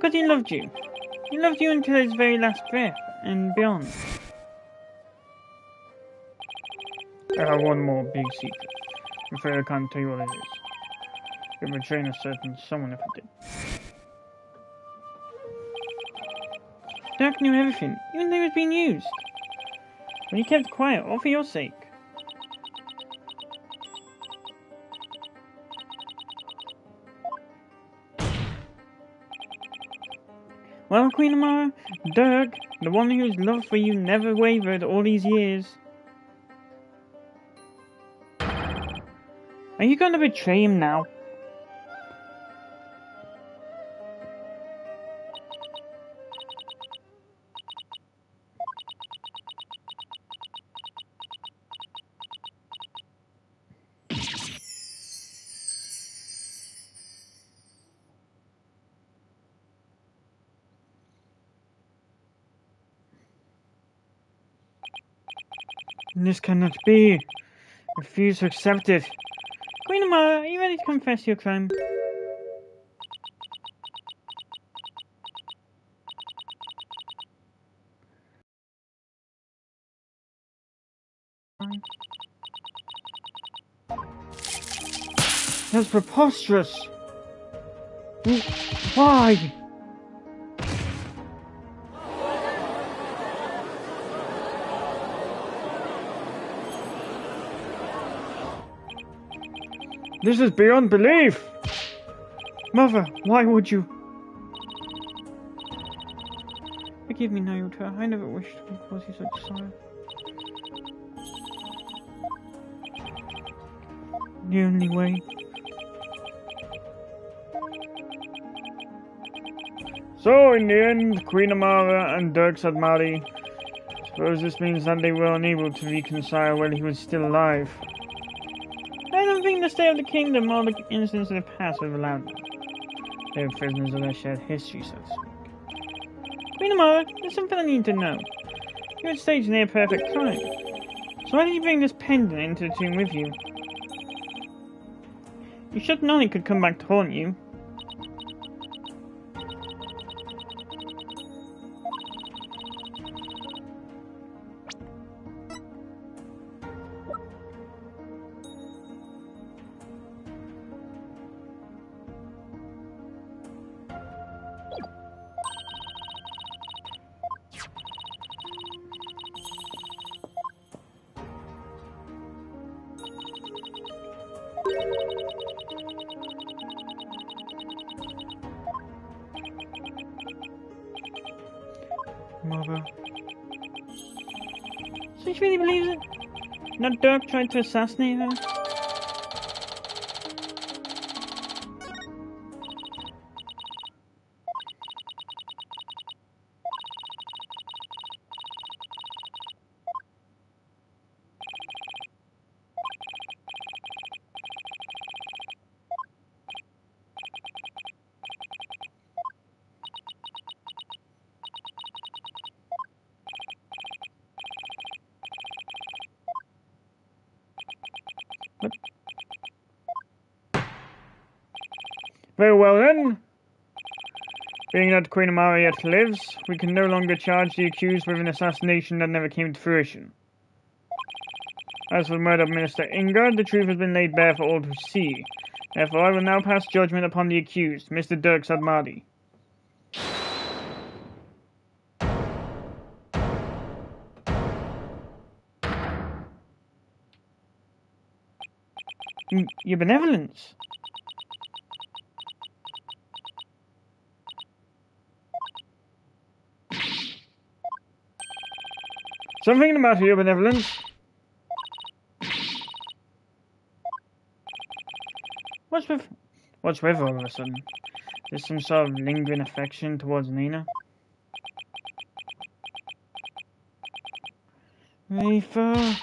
Because he loved you. He loved you until his very last breath, and beyond. I have one more big secret. I'm afraid I can't tell you what it is. You're betraying a certain someone if I did. Dirk knew everything, even though he was being used. But he kept quiet, all for your sake. Well, Queen Amara, Dirk, the one whose love for you never wavered all these years. Are you going to betray him now? This cannot be. Refuse to accept it. Queen Amara, are you ready to confess your crime? That's preposterous. Why? This is beyond belief! Mother, why would you? Forgive me, Naota. I never wished to cause you such sorrow. The only way. So, in the end, Queen Amara and Dirk Sadmari. Suppose this means that they were unable to reconcile while he was still alive. I don't think the state of the kingdom or the incidents of the past would have allowed them. They were prisoners of their shared history, so to speak. Queen Amara, there's something I need to know. You had staged near perfect crime. So why did you bring this pendant into the tomb with you? You should have known it could come back to haunt you. Mother. So she really believes it? That Dirk tried to assassinate her? Very well then. Being that Queen Amara yet lives, we can no longer charge the accused with an assassination that never came to fruition. As for the murder of Minister Ingar, the truth has been laid bare for all to see. Therefore, I will now pass judgment upon the accused, Mr. Dirk Sadmadi. Your benevolence. Something about your benevolence. What's with all of a sudden? There's some sort of lingering affection towards Nina. Rafa.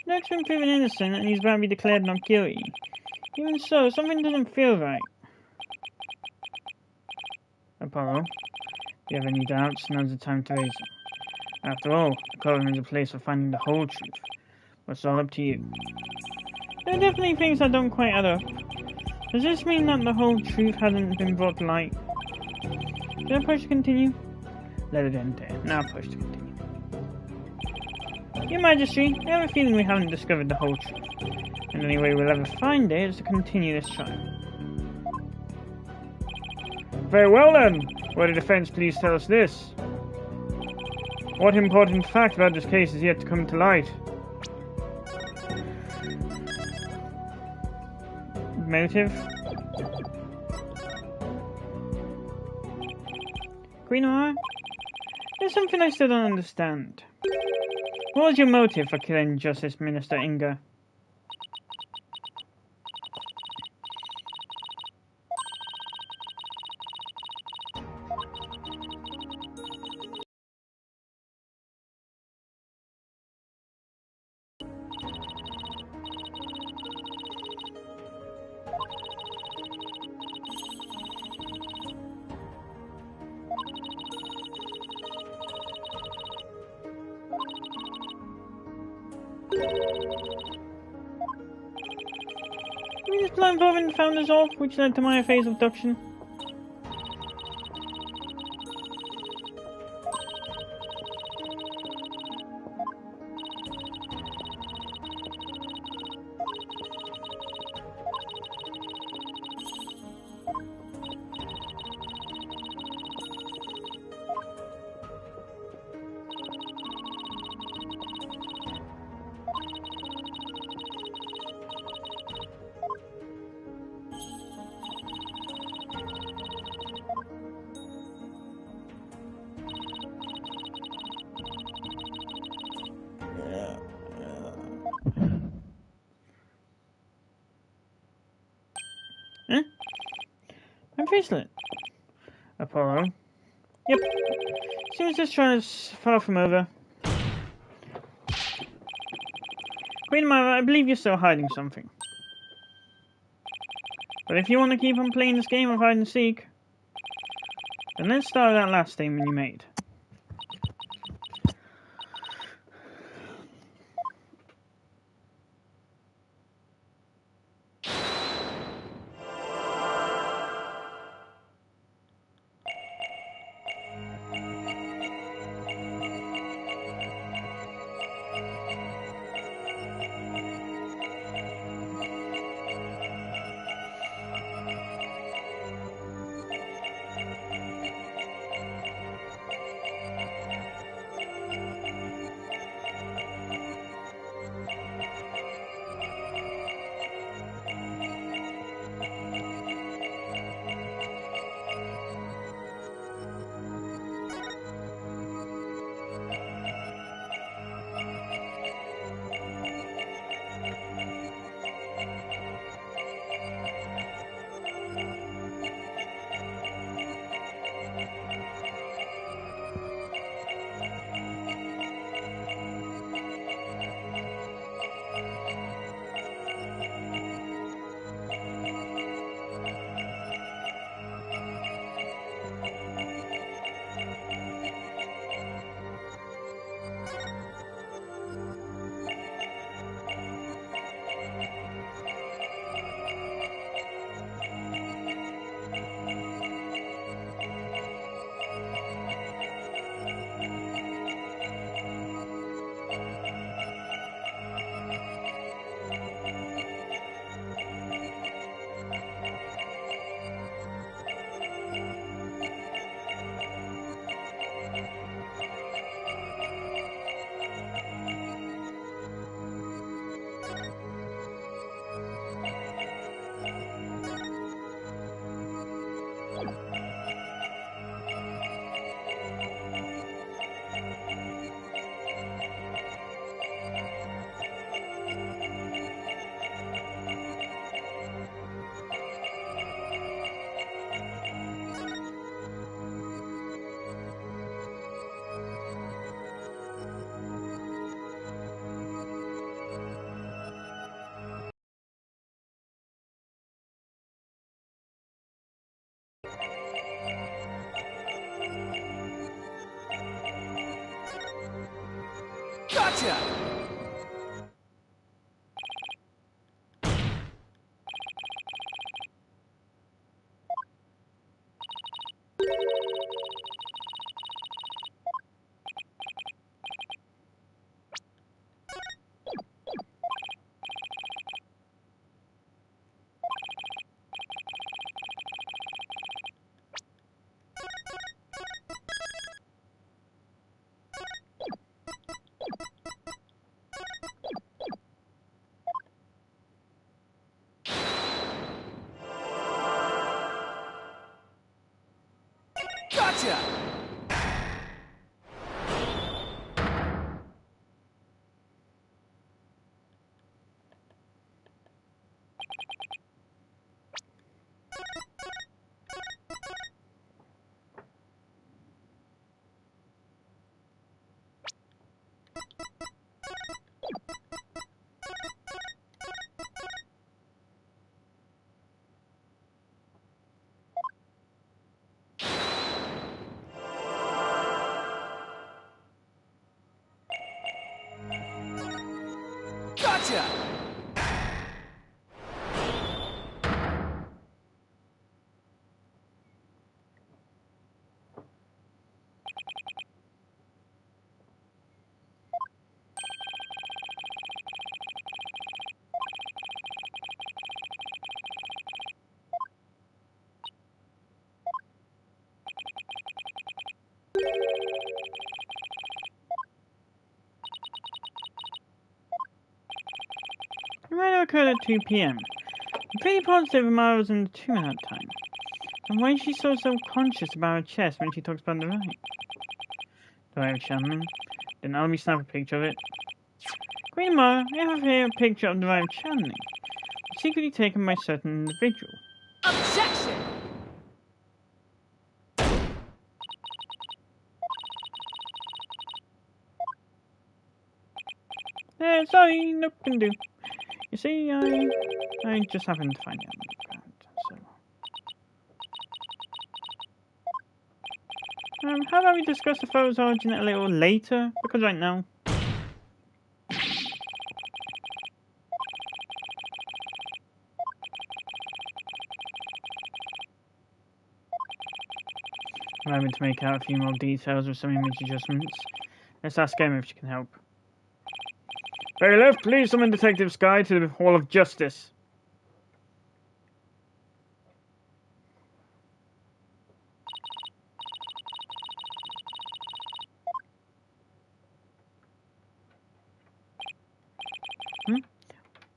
Dirk Jack's been proven innocent and he's about to be declared not guilty. Even so, something doesn't feel right. Apollo, if you have any doubts, now's the time to raise them. After all, the courtroom is a place for finding the whole truth. But it's all up to you. There are definitely things that don't quite add up. Does this mean that the whole truth hasn't been brought to light? Should I push to continue? Let it end there. Now push to continue. Your Majesty, I have a feeling we haven't discovered the whole truth. And the only way we'll ever find it is to continue this trial. Very well then. Will the defense please tell us this? What important fact about this case is yet to come to light? Motive? Queen Amara? There's something I still don't understand. What was your motive for killing Justice Minister Inga? We just blindfolded found us off, which led to my phase abduction. Huh? My bracelet. Apollo. Yep. Seems this trial is far from over. Queen Amara, I believe you're still hiding something. But if you want to keep on playing this game of hide and seek, then let's start with that last statement you made. Gotcha! Gotcha! Gotcha! The murder occurred at 2 p.m. I'm pretty positive Amara was in the tomb at that time. And why is she so self-conscious about her chest when she talks about the right? Do I have Shaman? Then I'll be snap a picture of it. Queen Amara, I have here a picture of the right channeling, secretly taken by a certain individual. Objection! Sorry, no can do. You see, I just happened to find it on the ground, so... how about we discuss the photo's origin a little later? Because right now... I'm having to make out a few more details with some image adjustments. Let's ask Emma if she can help. Bailiff, please summon Detective Sky to the Hall of Justice.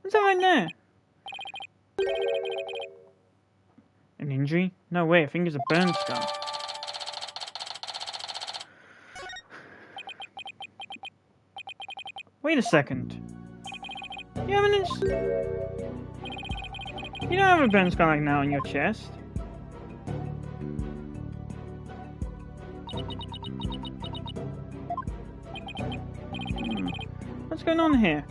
What's that right there? An injury? No way, I think it's a burn scar. Wait a second. You have an You don't have a burn scar like now on your chest. What's going on here?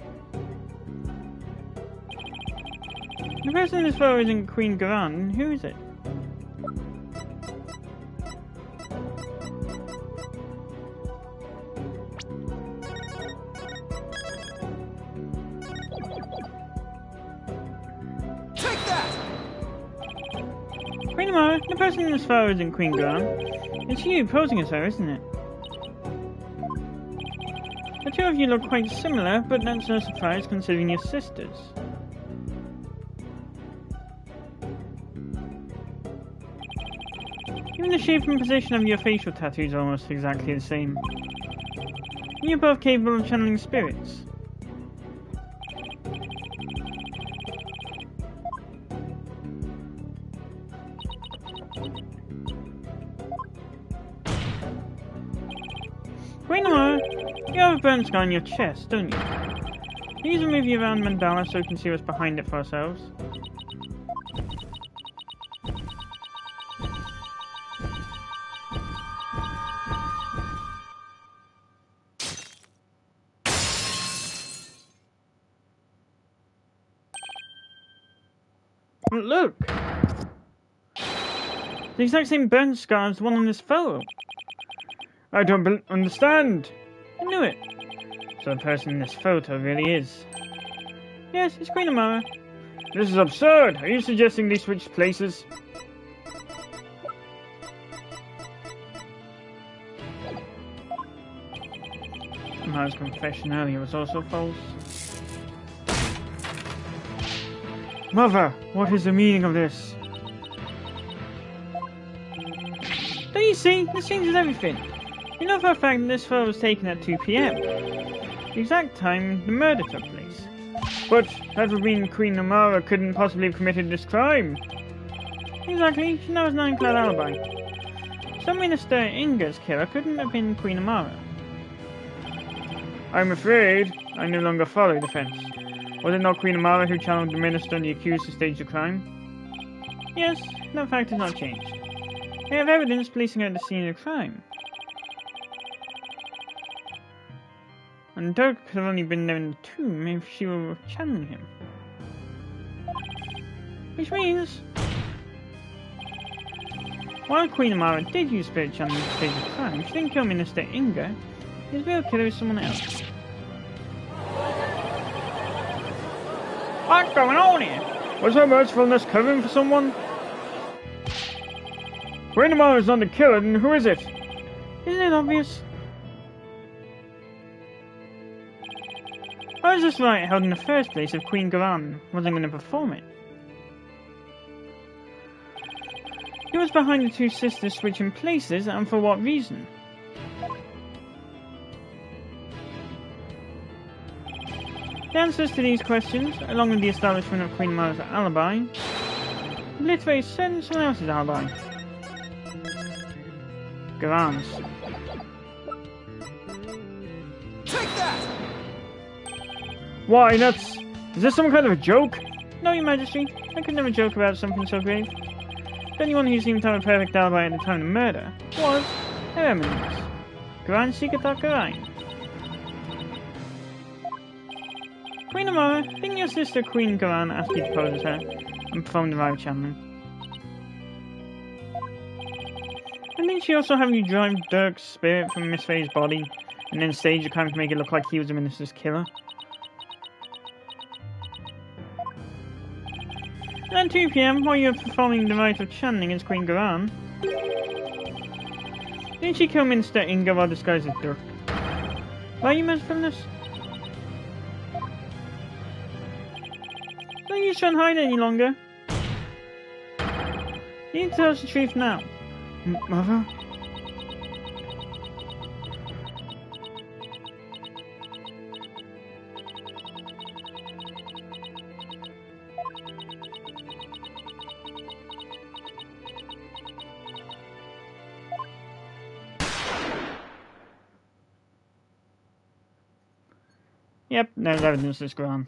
The person in this photo isn't Queen Garan. Who is it? Take that! Queen Amara, the person in this photo isn't Queen Garan. It's you posing as her, isn't it? The two of you look quite similar, but that's no surprise considering you're sisters. Even the shape and position of your facial tattoos are almost exactly the same. You're both capable of channeling spirits. Queen Amara, you have a burn scar on your chest, don't you? Please remove your round mandala so we can see what's behind it for ourselves. Look! The exact same burn scar as the one on this photo. I don't understand. I knew it. the person in this photo really is. Yes, it's Queen Amara. This is absurd! Are you suggesting they switched places? Amara's confession earlier was also false. Mother, what is the meaning of this? Don't you see? This changes everything. You know for a fact that this photo was taken at 2 PM. The exact time the murder took place. But that would mean Queen Amara couldn't possibly have committed this crime. Exactly, she now has an ironclad alibi. So Minister Inga's killer couldn't have been Queen Amara. I'm afraid I no longer follow the defense. Was it not Queen Amara who challenged the minister and the accused to stage the crime? Yes, that fact has not changed. We have evidence placing her at the scene of the crime. And Dirk could have only been there in the tomb if she were channeling him. Which means, while Queen Amara did use spirit channeling to stage the crime, she didn't kill Minister Inga. His real killer is someone else. What's going on here? Was her mercifulness covering for someone? Queen Amara is not the killer, then who is it? Isn't it obvious? Why was this riot held in the first place if Queen Garan wasn't going to perform it? Who was behind the two sisters switching places, and for what reason? The answers to these questions, along with the establishment of Queen Amara's alibi, obliterate someone else's alibi. Garan's. Take that! Why, that's... Is this some kind of a joke? No, Your Majesty. I could never joke about something so grave. The only one who seemed to have a perfect alibi at the time of the murder was Her Eminence, Garan Sikatar Garan. Queen Amara, didn't your sister Queen Garan ask you to pose as her and perform the riot channeling? And didn't she also have you drive Dirk's spirit from Miss Faye's body and then stage the crime to make it look like he was the minister's killer? And at 2 PM, while you were performing the rite of channeling as Queen Garan, didn't she kill Minister Inga while disguised as Dirk? Why are you mercifulness? Don't you try and hide any longer. You need to tell us the truth now. Mother? Yep, there's evidence it's gone.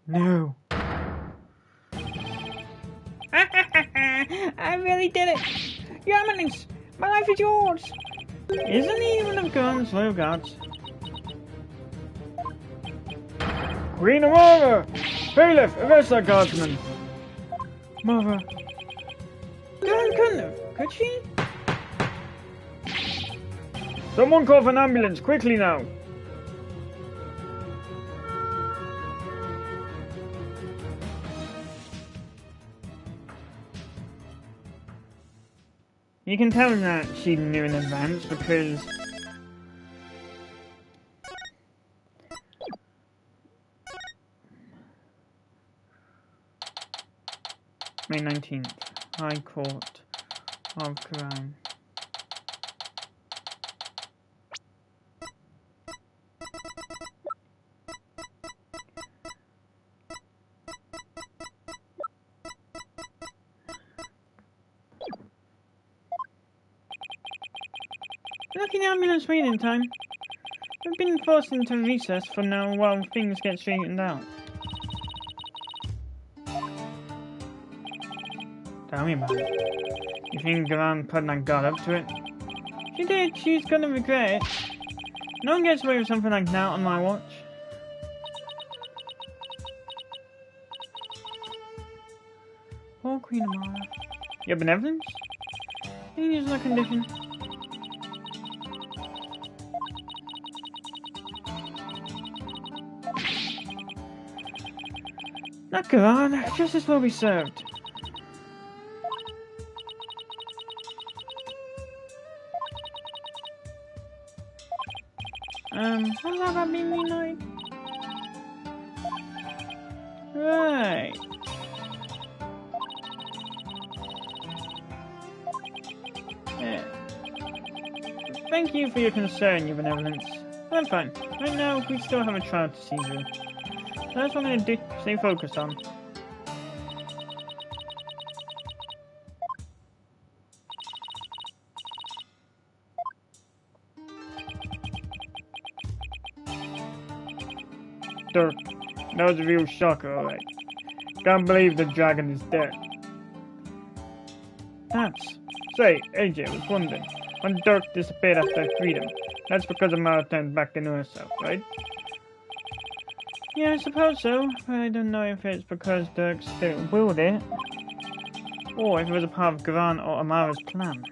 No. I really did it! Your Eminence! My life is yours! Isn't he even of Garon's loyal guards? Queen Amara! Bailiff, arrest that guardsman! Mother. Garon couldn't have, could she? Someone call for an ambulance, quickly now! You can tell that she knew in advance because May 19th, High Court of Crime. Lucky the ambulance waiting time. We've been forced into recess for now while things get straightened out. Tell me about it. You think Garon put that guard up to it? She did, she's gonna regret it. No one gets away with something like that on my watch. Poor Queen Amara. Your benevolence? Any usual condition? Not Garon, justice will be served. What does that mean like? Right. Yeah. Thank you for your concern, your benevolence. I'm fine. Right now, we still have a trial to see through. So that's what I'm gonna do. Stay focused on. Dirk, that was a real shocker, alright. Can't believe the dragon is dead. That's... Say, AJ, was wondering, when Dirk disappeared after freedom, that's because Amara turned back into herself, right? Yeah, I suppose so, but I don't know if it's because Dirk still willed it, or if it was a part of Garon or Amara's plan.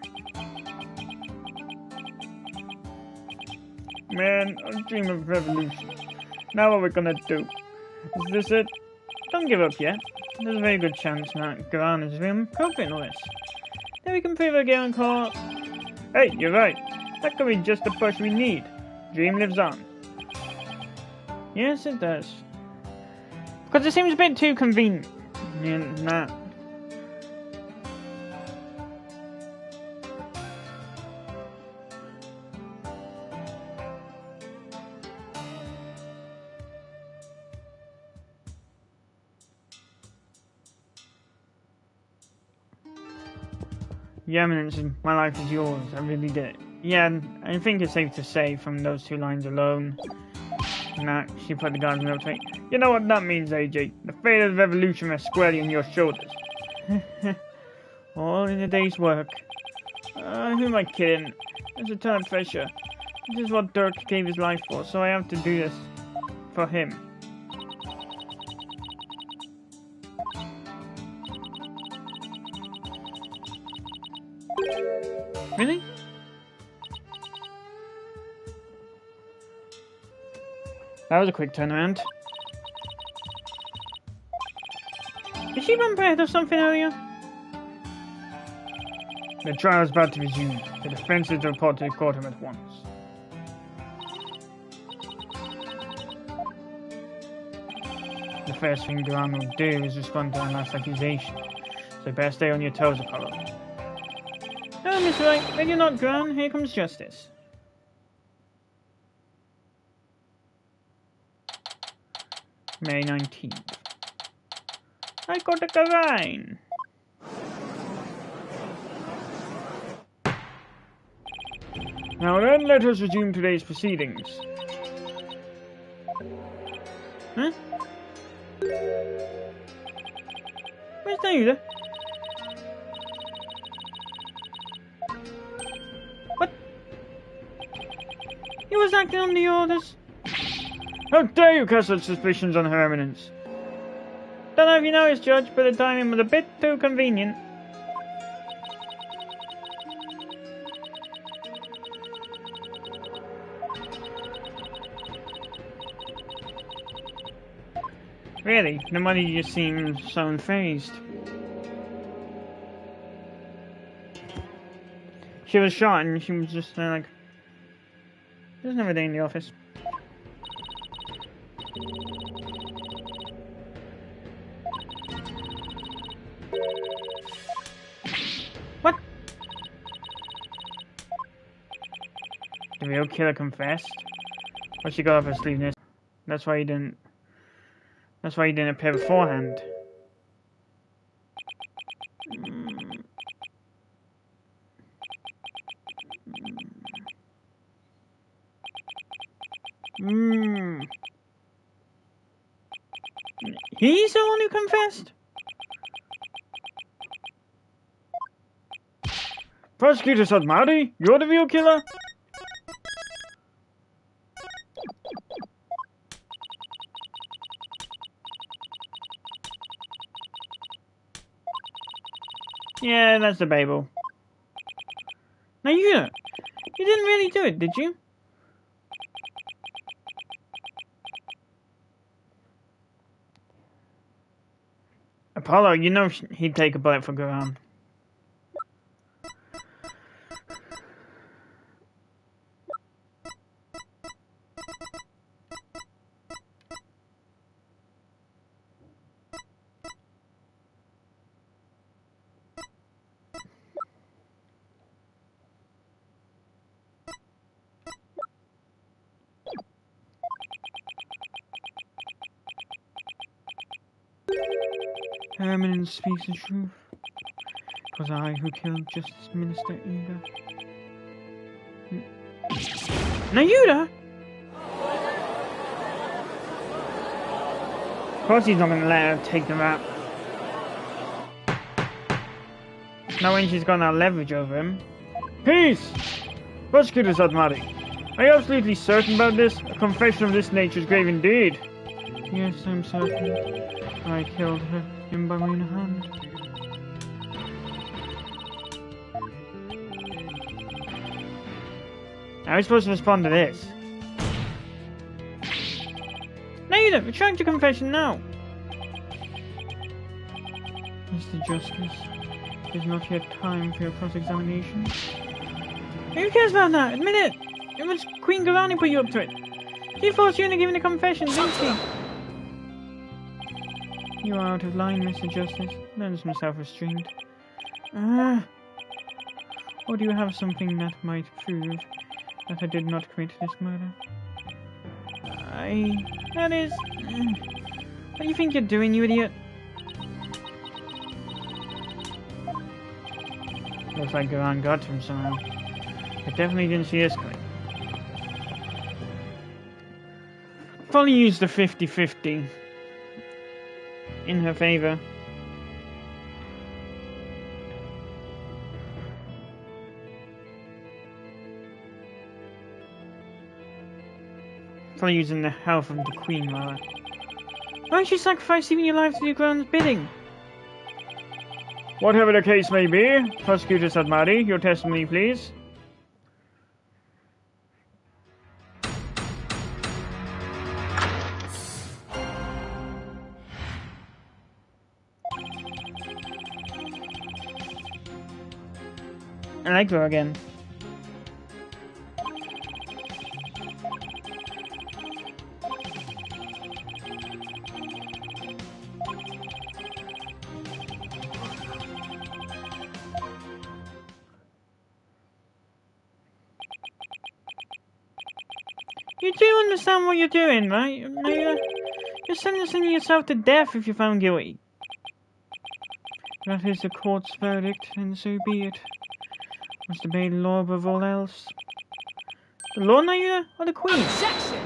Man, I dream of revolution. Now what we're gonna do? Is this it? Don't give up yet. There's a very good chance that Garon is really appropriate in all this. Then we can prove again in court. Hey, you're right. That could be just the push we need. Dream lives on. Yes, it does. Because it seems a bit too convenient. Nah. Your Eminence, my life is yours. I really did. Yeah, I think it's safe to say from those two lines alone that she put the guardsman up to me. You know what that means, AJ? The fate of the revolution rests squarely on your shoulders. All in a day's work. Who am I kidding? It's a ton of pressure. This is what Dirk gave his life for, so I have to do this for him. Really? That was a quick turnaround. Did she run ahead of something earlier? The trial is about to resume. The defense is to report to the courtroom at once. The first thing Garon will do is respond to our last accusation. So better stay on your toes, Apollo. Oh, Miss Wright, ready or not, Garon, here comes justice. May 19th. I got a Garon. Now then, let us resume today's proceedings. Huh? Where's Nayuta? What? He was acting on the orders. How dare you cast such suspicions on Her Eminence? Don't know if you noticed, Judge, but the timing was a bit too convenient. Really? The money just seems so unfazed. She was shot and she was just like... There's another day in the office. What? The real killer confessed? Or she got off her sleeveness? That's why he didn't appear beforehand. He's the one who confessed? Prosecutor Sadmati, you're the real killer? Yeah, that's debatable. Now you didn't really do it, did you? Apollo, you know he'd take a bullet for Garan. Her Eminence speaks the truth. 'Twas I who killed Justice Minister Inga. Nayuta? Of course he's not gonna let her take the rap. Not when she's got that leverage over him. Peace! Prosecutor Sadmati, are you absolutely certain about this? A confession of this nature is grave indeed. Yes, I'm certain. I killed him by my own hand. How are we supposed to respond to this? Nayuta, retract your confession now! Mr. Justice, it is not yet time for your cross-examination. Who cares about that? Admit it! It was Queen Galani put you up to it. She forced you into giving a confession, didn't she? You are out of line, Mr. Justice. Learn some self-restraint. Or do you have something that might prove that I did not commit this murder? That is... What do you think you're doing, you idiot? Looks like Garan got to him somehow. I definitely didn't see this coming. Probably used the 50-50 in her favor. Probably using the health of the Queen, rather. Why don't you sacrifice even your life to do Garan's bidding? Whatever the case may be, Prosecutor Sadmati, your testimony, please. I like her again. You do understand what you're doing, right? You're sentencing yourself to death if you're found guilty. That is the court's verdict, and so be it. Must obey the law above all else. The law, Nayuta, or the Queen? Objection!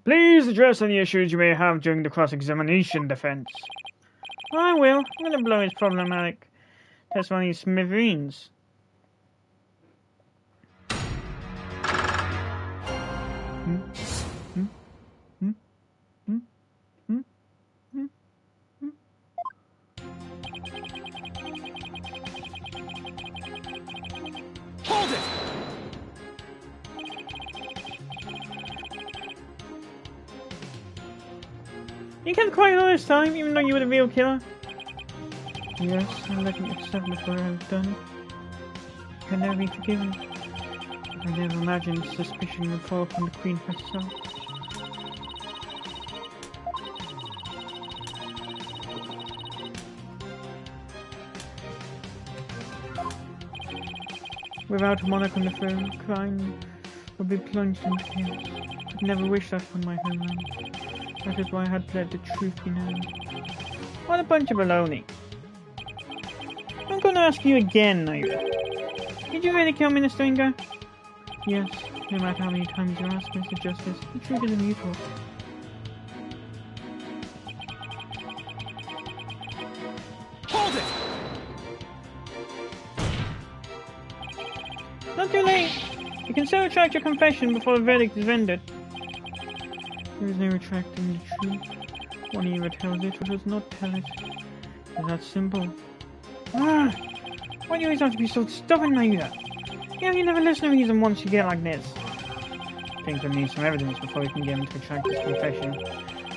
Please address any issues you may have during the cross-examination defense. I will. I'm going to blow his problematic testimony smithereens. Hold it! You kept quiet all this time, even though you were the real killer? Yes, and let me accept what I have done. I can never be forgiven. I never imagined suspicion would fall upon the Queen herself. Without a monarch on the throne, crime would be plunged into chaos. I'd never wish that upon my homeland. That is why I had to let the truth be known. What a bunch of baloney. I'm going to ask you again, Naira. Did you really kill Minister Inga? Yes, no matter how many times you ask, Mr. Justice, the truth is immutable. Hold it! Not too late. You can still retract your confession before the verdict is rendered. There is no retracting the truth. One either tells it or does not tell it. It's that simple. Ah! Why do you always have to be so stubborn, Naira? You never listen to reason once you get like this. I think we need some evidence before we can get him to retract his confession.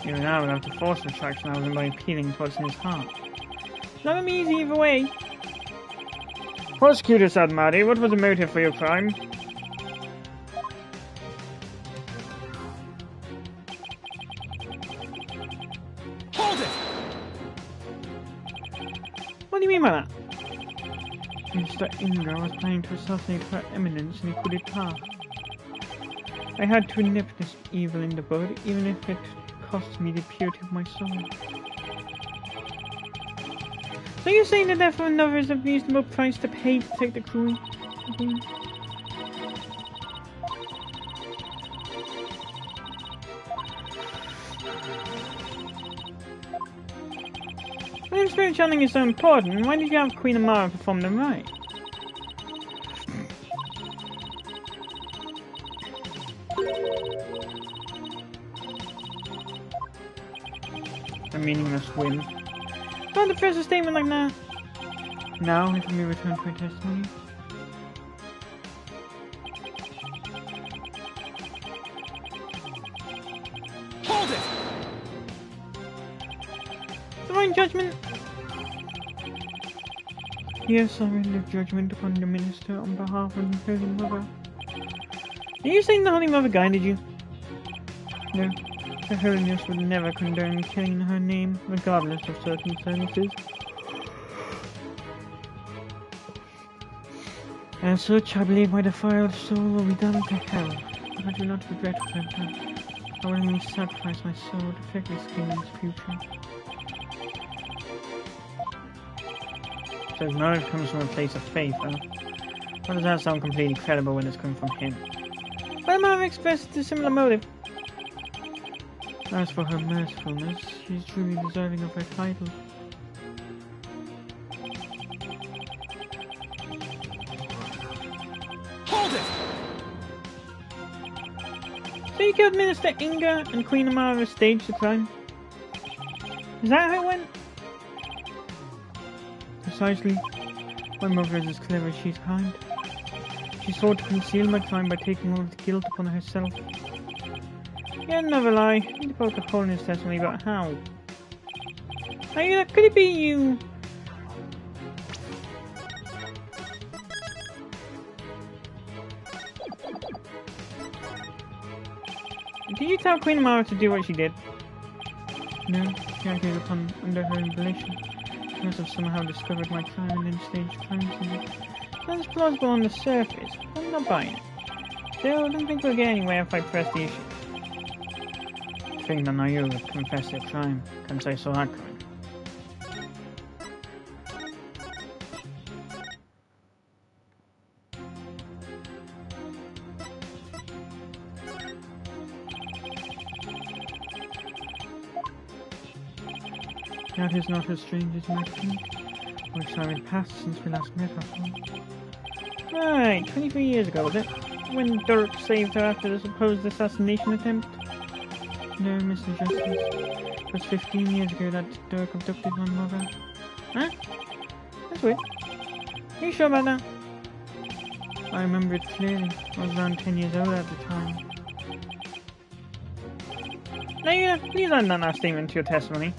Even now, we'll have to force retraction out of him by appealing to what's in his heart. It's not gonna be easy either way. Prosecutor Sadmadi, what was the motive for your crime? Hold it! What do you mean by that? Mr. Inga was planning to assassinate Her Eminence in a coup d'etat. I had to nip this evil in the bud, even if it cost me the purity of my soul. So you're saying the death of another is a reasonable price to pay to take the Queen? If spirit channeling is so important, why did you have Queen Amara perform the rite? A meaningless whim. Not to press a statement like that. Now, if we return to our testimony. Hold it! Divine judgment. Yes, I render judgment upon the minister on behalf of the Holy Mother. Did you say the Holy Mother guided you? No. Her Holiness would never condone killing in her name, regardless of circumstances. As such, I believe my defiled soul will be done to hell, but I do not regret what I've done. I will only sacrifice my soul to protect this kingdom's future. So his motive comes from a place of faith, huh? Why does that sound completely credible when it's coming from him? But Mother expressed a similar motive. As for her mercifulness, she is truly deserving of her title. Hold it! So you killed Minister Inga and Queen Amara staged the crime? Is that how it went? Precisely. My mother is as clever as she's kind. She sought to conceal my crime by taking all of the guilt upon herself. Yeah, never lie. You poke a hole in his testimony, but how? Could it be you? Did you tell Queen Amara to do what she did? No, she acted upon under her own volition. She must have somehow discovered my crime and then staged crimes in it. Sounds plausible on the surface, but I'm not buying it. Still, I don't think we'll get anywhere if I press the issue. The thing that Naira would confess their crime, can't say so that coming. That is not as strange as you might think. Much time had passed since we last met, after all. Right, 23 years ago, was it? When Dirk saved her after the supposed assassination attempt? No, Mr. Justice. It was 15 years ago that Dirk abducted my mother. Huh? That's weird. Are you sure about that? I remember it clearly. I was around 10 years old at the time. Now, please add that last statement to your testimony.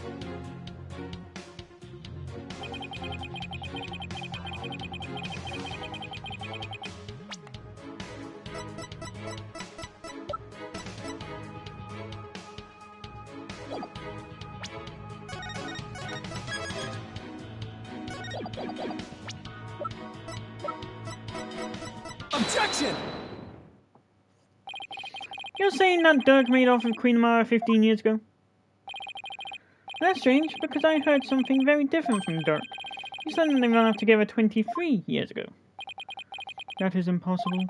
Objection! You're saying that Dirk made off with Queen Amara 15 years ago? That's strange, because I heard something very different from Dirk. You said that they ran off together 23 years ago. That is impossible.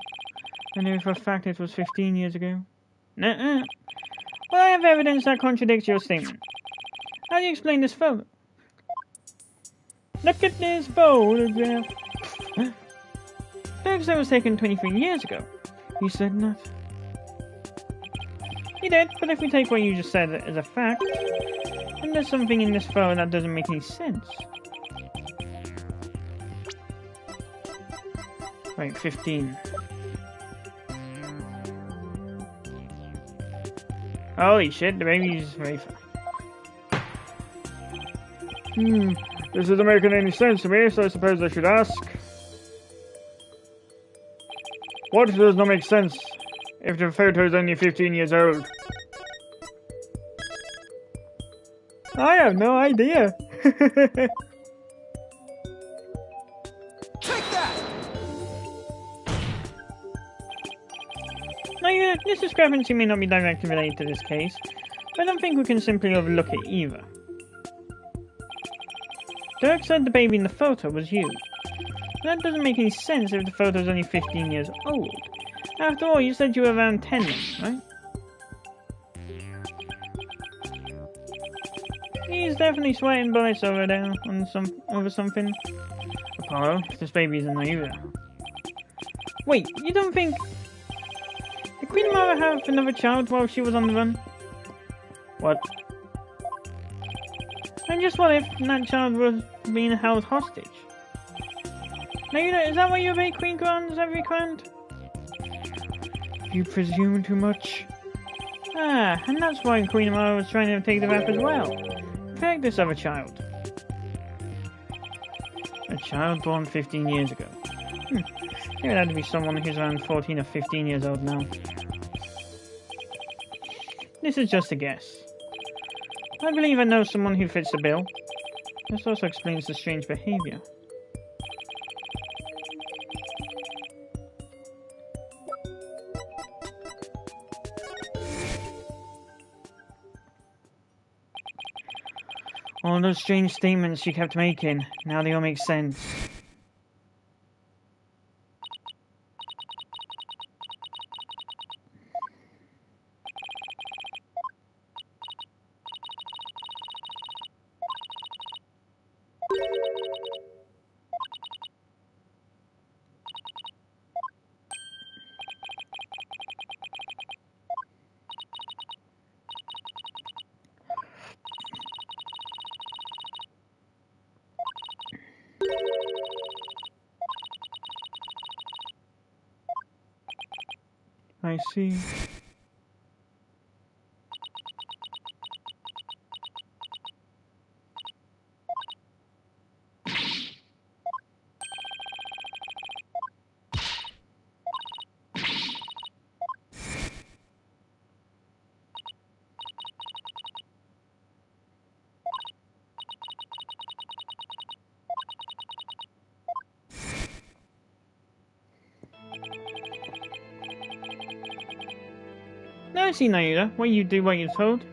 I know for a fact it was 15 years ago. Nuh-uh. Well, I have evidence that contradicts your statement. How do you explain this photo? Look at this photograph. Dirk's was taken 23 years ago. You said not. You did, but if we take what you just said as a fact, then there's something in this photo that doesn't make any sense. Wait, 15. Holy shit, the baby's very fine. This isn't making any sense to me, so I suppose I should ask. What does not make sense if the photo is only 15 years old? I have no idea. Take that! Now, this discrepancy may not be directly related to this case, but I don't think we can simply overlook it either. Dirk said the baby in the photo was you. That doesn't make any sense if the photo is only 15 years old. After all, you said you were around 10 then, right? He's definitely sweating bullets over there over something. Apollo, if this baby isn't either. Wait, you don't think... Did Queen Amara have another child while she was on the run? What? And just what if that child was being held hostage? Now, is that why you obey Queen commands every command? You presume too much. Ah, and that's why Queen Amara was trying to take the rap as well. Protect this other child. A child born 15 years ago. It would have to be someone who's around 14 or 15 years old now. This is just a guess. I believe I know someone who fits the bill. This also explains the strange behavior. All those strange statements she kept making, now they all make sense. I see. Now I see, Nayuda, why you do what you're told.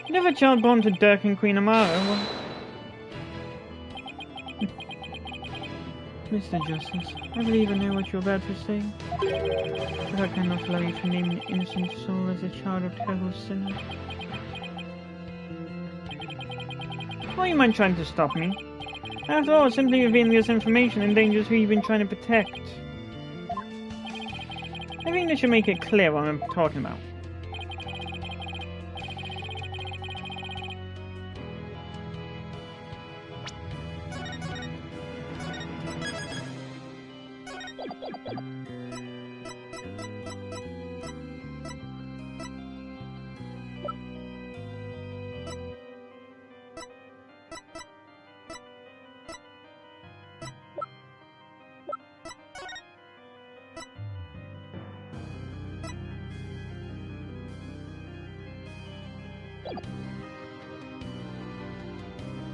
Another child born to Dirk and Queen Amara. Mr. Justice, I believe I know what you're about to say, but I cannot allow you to name an innocent soul as a child of terrible sinners. Why you mind trying to stop me? After all, simply revealing this information endangers who you've been trying to protect. I think this should make it clear what I'm talking about.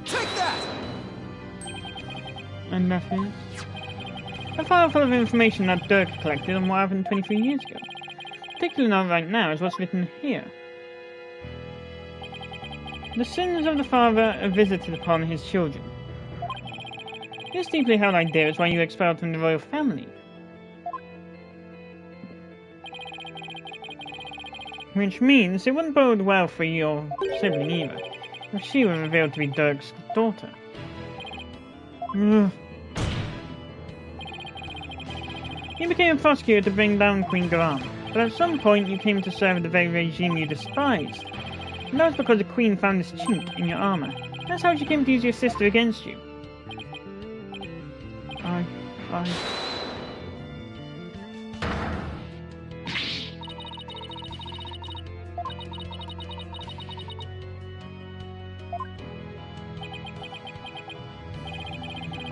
Take that! And that is a file full of information that Dirk collected on what happened 23 years ago. Particularly not right now is what's written here. The sins of the father are visited upon his children. This deeply held idea is why you expelled from the royal family. Which means it wouldn't bode well for your sibling either, if she were revealed to be Dirk's daughter. Ugh. You became a prosecutor to bring down Queen Garam, but at some point you came to serve the very regime you despised. And that was because the Queen found this chink in your armor. That's how she came to use your sister against you.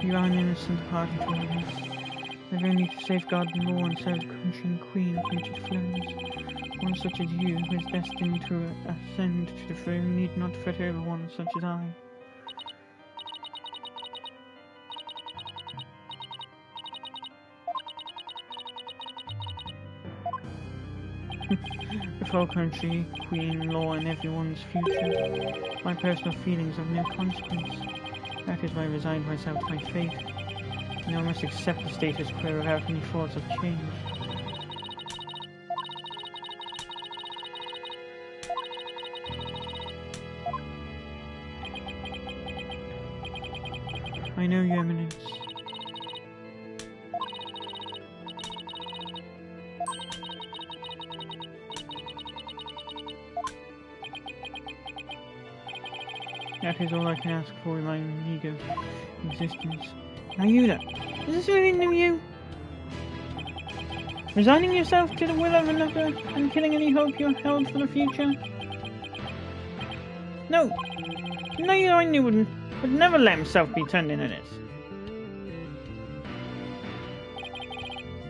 You are an innocent party to all this. I've only to safeguard the law and serve the country and queen of future flows. One such as you, who is destined to ascend to the throne, need not fret over one such as I. The whole country, queen, law, and everyone's future. My personal feelings have no consequence. That is why I resigned myself to my fate. Now I must accept the status quo without any thoughts of change. I know, Your Eminence. That is all I can ask for in my meager existence. Now Yuda, is this really new you? Resigning yourself to the will of another and killing any hope you held for the future? No, I knew would never let himself be turned into this.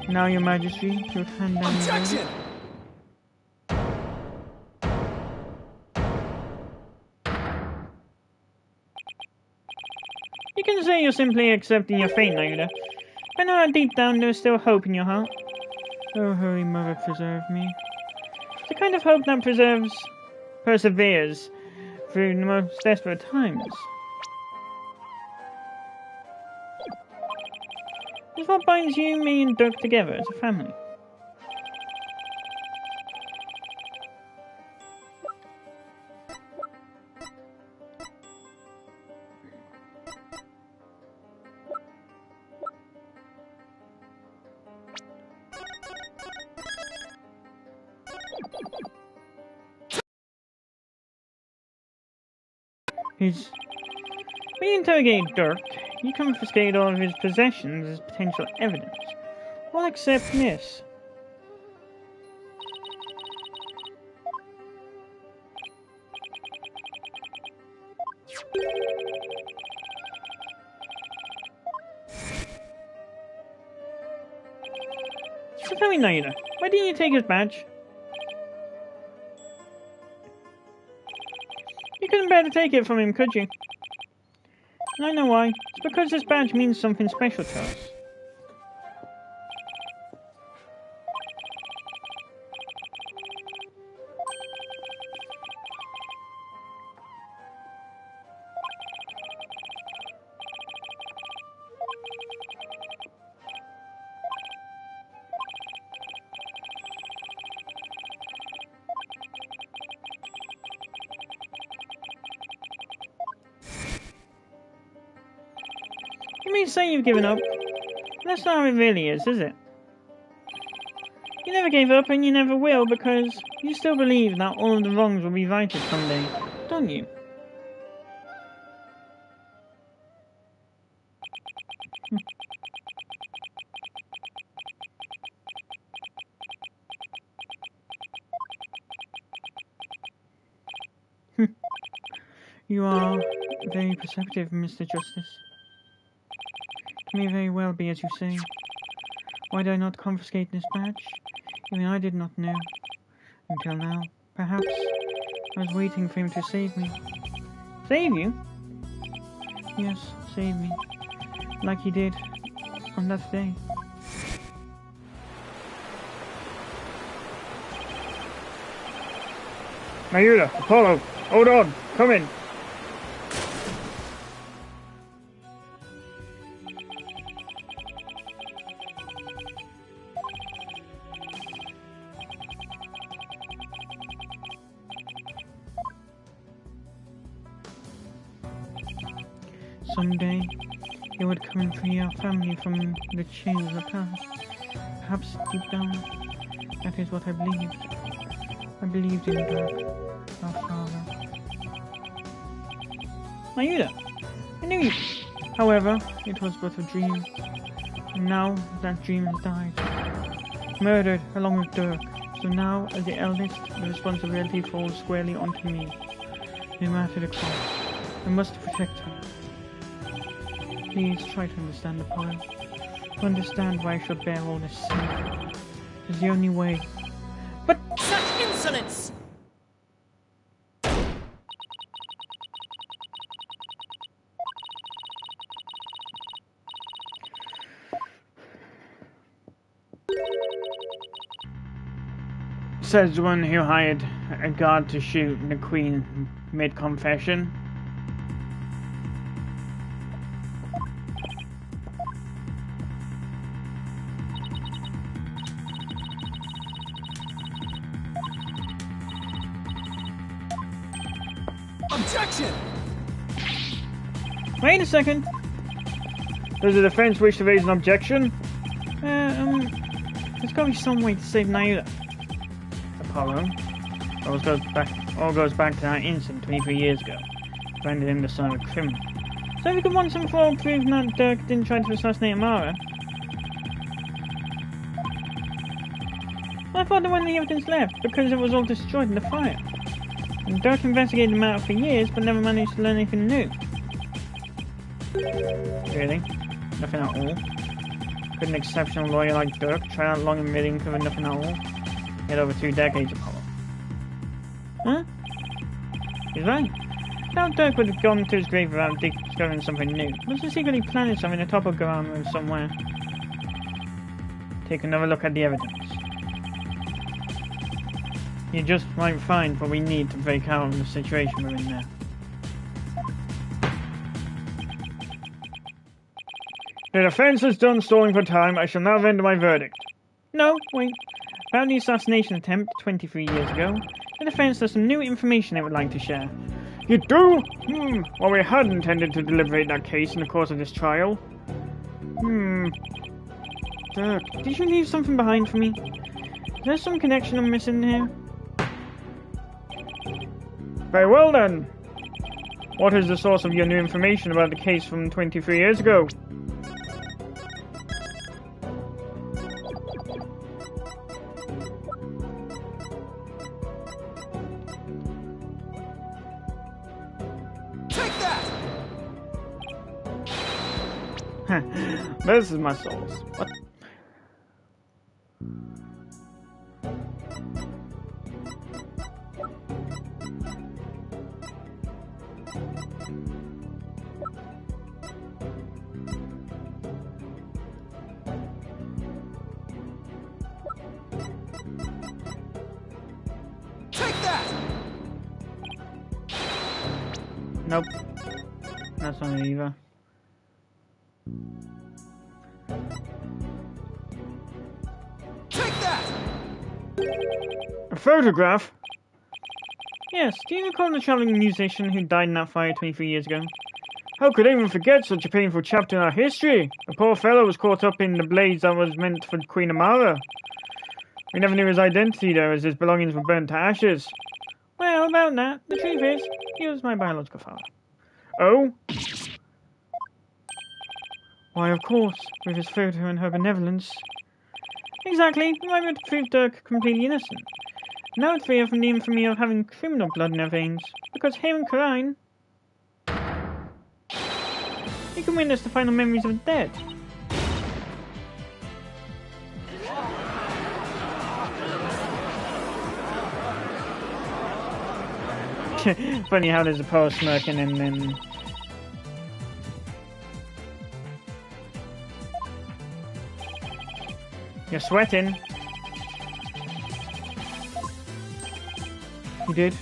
Now, Your Majesty, you would hand down Objection! You can say you're simply accepting your fate, Nayuda. I know that deep down there's still hope in your heart. Oh, Holy Mother, preserve me. It's the kind of hope that perseveres through the most desperate times. It's what binds you, me, and Dirk together as a family. When you interrogate Dirk, you confiscate all of his possessions as potential evidence. All except this. So tell me, Nayuda, why didn't you take his badge? You couldn't bear to take it from him, could you? I know why. It's because this badge means something special to us. may say you've given up. That's not how it really is it? You never gave up and you never will because you still believe that all of the wrongs will be righted someday, don't you? You are very perceptive, Mr. Justice. It may very well be as you say. Why did I not confiscate this badge? Even I did not know. Until now, perhaps. I was waiting for him to save me. Save you? Yes, save me. Like he did on that day. Mayuta, Apollo, hold on, come in. Someday, he would come and free our family from the chains of the past. Perhaps deep down, that is what I believed. I believed in God, our Father. Mayuta, I knew you. However, it was but a dream. And now that dream has died. Murdered along with Dirk. So now, as the eldest, the responsibility falls squarely onto me. No matter the cost, I must protect her. Please try to understand, Apollo. To understand why I should bear all this sin. It's the only way. But such insolence! Says the one who hired a guard to shoot the Queen mid-confession. Objection! Wait a second. Does the defense wish to raise an objection? There's got to be some way to save Mayuta. Apollo. All goes back to that incident 23 years ago. Branded him the son of a criminal. So we could once and for all prove that Dirk didn't try to assassinate Amara. I thought there wasn't any evidence left because it was all destroyed in the fire. And Dirk investigated the matter for years but never managed to learn anything new. Really? Nothing at all? Could an exceptional lawyer like Dirk try out long and really uncover nothing at all? He had over 2 decades, Apollo. Huh? He's right. Now Dirk would have gone to his grave without discovering something new. Must have secretly planted something atop of Garama somewhere. Take another look at the evidence. You just might find what we need to break out of the situation we're in now. The defense has done stalling for time. I shall now render my verdict. No, wait. About the assassination attempt 23 years ago, the defense has some new information they would like to share. You do? Well, we had intended to deliberate that case in the course of this trial. Dirk, did you leave something behind for me? Is there some connection I'm missing here? Very well then. What is the source of your new information about the case from 23 years ago? This is my source. What? Take that! Nope. That's not it either. Take that! A photograph? Yes, do you recall the traveling musician who died in that fire 23 years ago? How could anyone forget such a painful chapter in our history? The poor fellow was caught up in the blaze that was meant for Queen Amara. We never knew his identity, though, as his belongings were burnt to ashes. Well, about that, the truth is, he was my biological father. Oh? Why, of course, with his photo and her benevolence. Exactly, why would prove Dirk completely innocent? Now it's free from the infamy of having criminal blood in their veins, because him and Karine, he can witness the final memories of the dead. Funny how there's a power smirking and then... You're sweating. You did?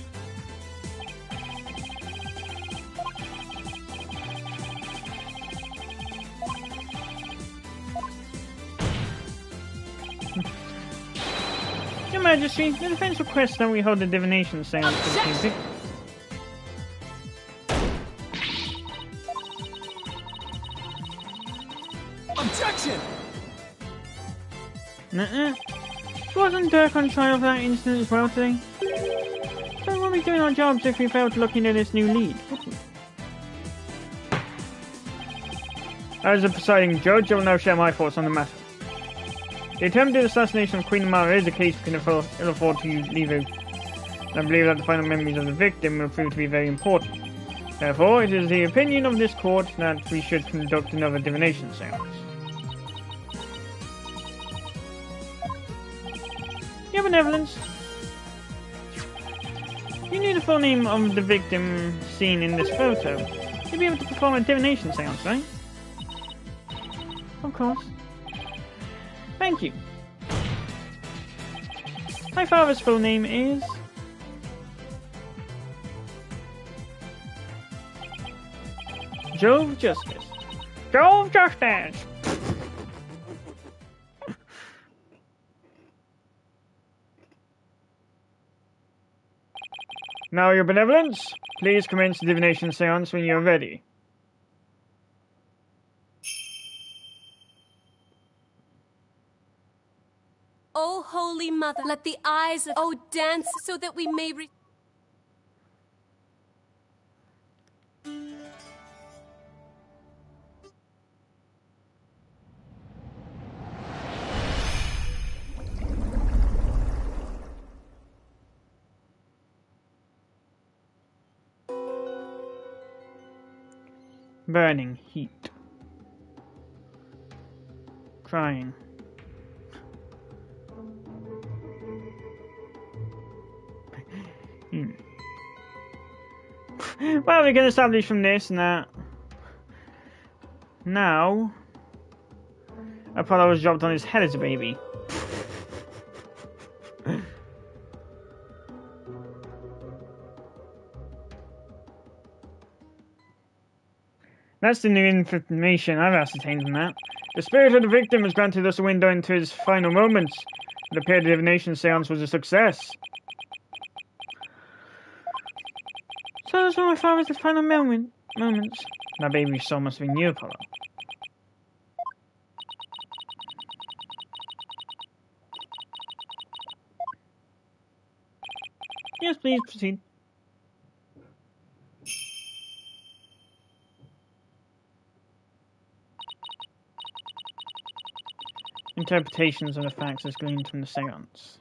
Your Majesty, the defense requests that we hold a divination seance for the music. Objection! Nuh-uh. Wasn't Dirk on trial for that incident as well today? So we'll be doing our jobs if we fail to look into this new lead, wouldn't we? As a presiding judge, I will now share my thoughts on the matter. The attempted assassination of Queen Amara is a case we can ill afford to leave out. I believe that the final memories of the victim will prove to be very important. Therefore, it is the opinion of this court that we should conduct another divination seance. Your benevolence. You knew the full name of the victim seen in this photo. You'd be able to perform a divination seance, right? Of course. Thank you. My father's full name is... Jove Justice. Jove Justice! Now, your benevolence, please commence the divination seance when you are ready. O Holy Mother, let the eyes of O dance so that we may Burning heat. Crying. Well, we can establish from this and that. Now, Apollo was dropped on his head as a baby. That's the new information I've ascertained from that. The spirit of the victim has granted us a window into his final moments. It appeared the divination seance was a success. So those were my father's final moments. That baby soul must be new, Apollo. Yes, please proceed. Interpretations of the facts as gleaned from the seance.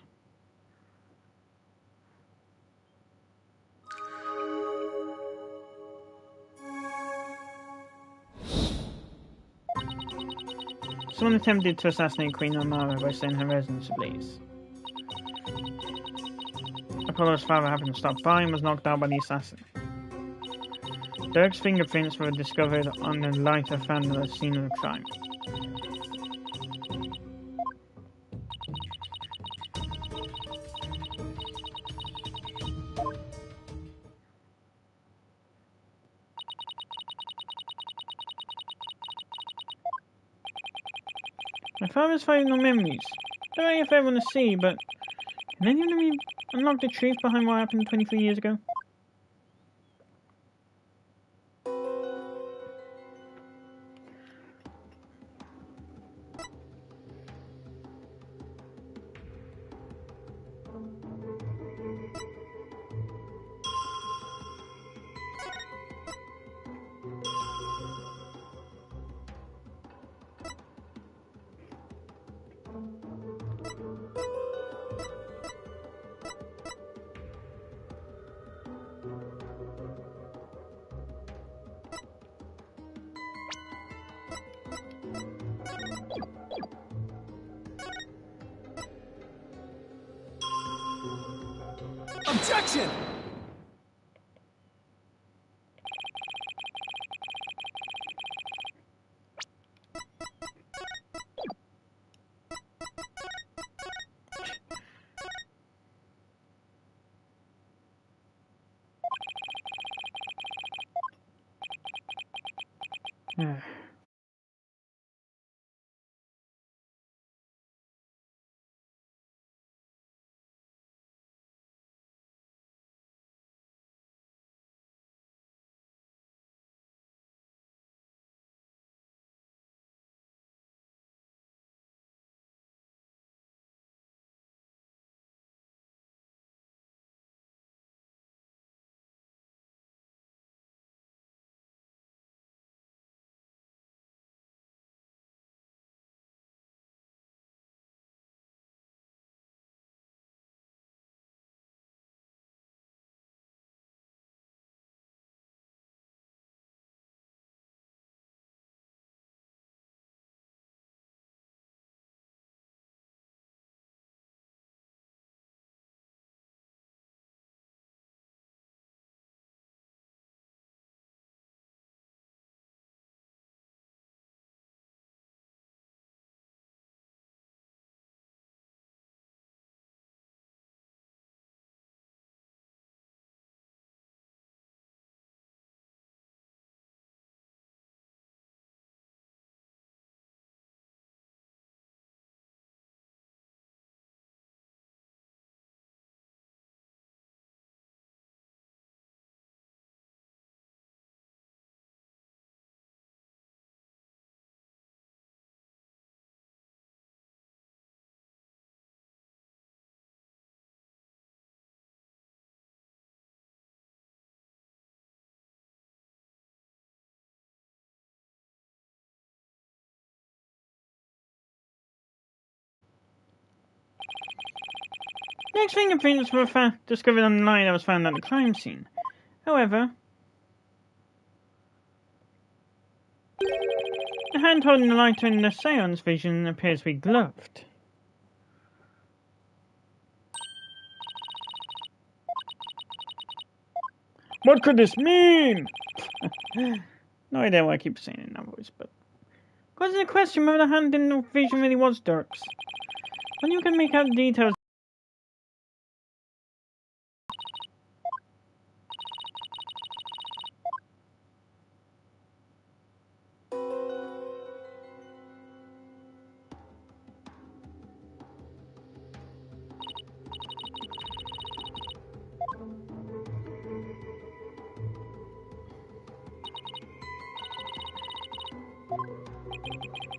Someone attempted to assassinate Queen Amara by setting her residence ablaze. Apollo's father happened to stop by and was knocked out by the assassin. Dirk's fingerprints were discovered on the lighter found at the scene of the crime. My father's final memories. Don't know if I want to see, but can any of them unlock the truth behind what happened 23 years ago? Objection! Next, fingerprints were discovered on the light that was found at the crime scene. However, the hand holding the lighter in the seance vision appears to be gloved. What could this mean? No idea why I keep saying it in that voice, but causing a question whether the hand in the vision really was Dirk's. When you can make out the details.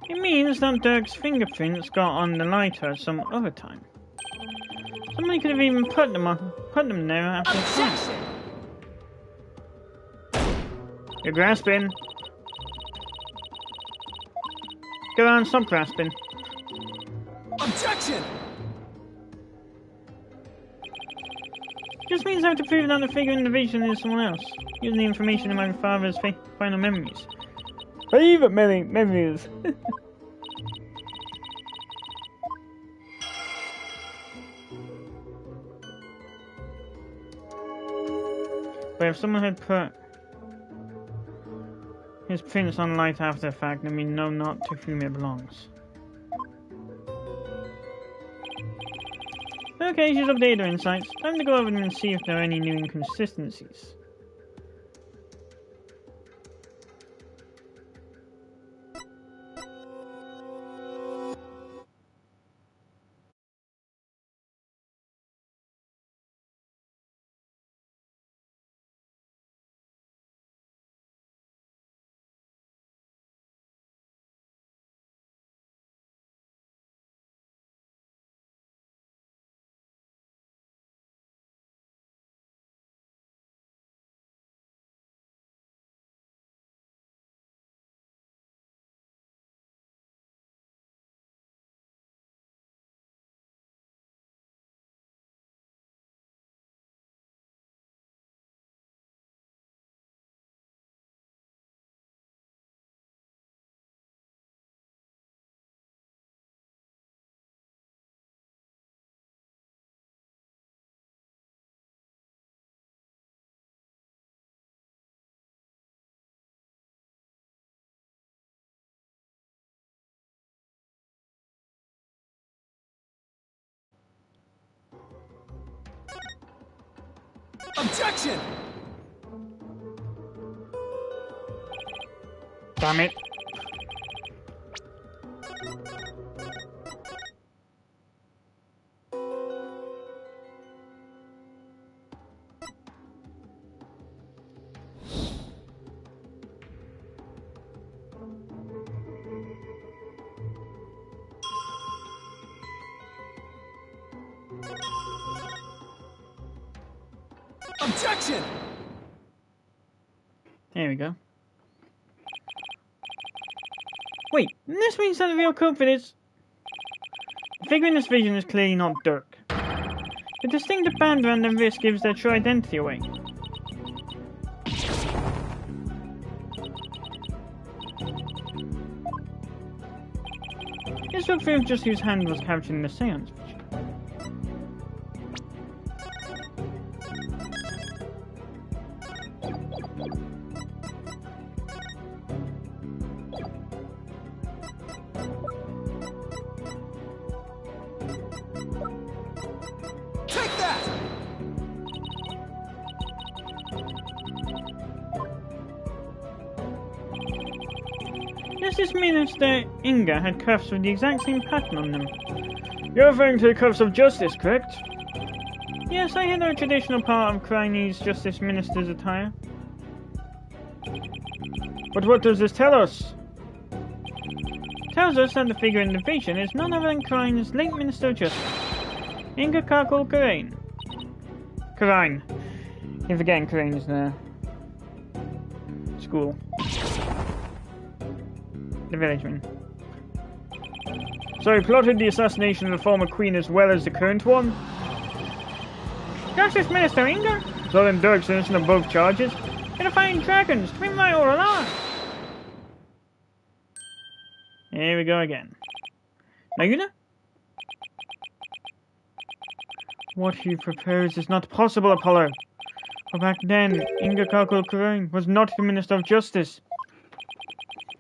It means that Dirk's fingerprints got on the lighter some other time. Somebody could have even put them there after the crime. You're grasping. Go on, stop grasping. Objection! Just means I have to prove that the figure in the vision is someone else, using the information in my father's final memories. Favorite memories. But if someone had put his prints on light after the fact, then we know not to whom it belongs. Okay, she's updated her insights. Time to go over them and see if there are any new inconsistencies. Objection! Damn it. Objection! There we go. Wait, this means that the real culprit is... The figure in this vision is clearly not Dirk. The distinctive band around their wrist gives their true identity away. This would prove just whose hand was captured in the seance vision. Take that! Justice Minister Inga had cuffs with the exact same pattern on them. You're referring to the cuffs of justice, correct? Yes, I had a traditional part of Chinese Justice Minister's attire. But what does this tell us? Tells us that the figure in the vision is none other than Krine's late Minister of Justice, Inga Kakul Karain. Karine. You're forgetting Karine's school. The villageman. So he plotted the assassination of the former queen as well as the current one? Justice Minister Inga? So then Dirk's innocent of both charges? You're fighting dragons, twin right all along. Here we go again. Nayuna? What you propose is not possible, Apollo. For back then, Inga Kakul Karain was not the Minister of Justice.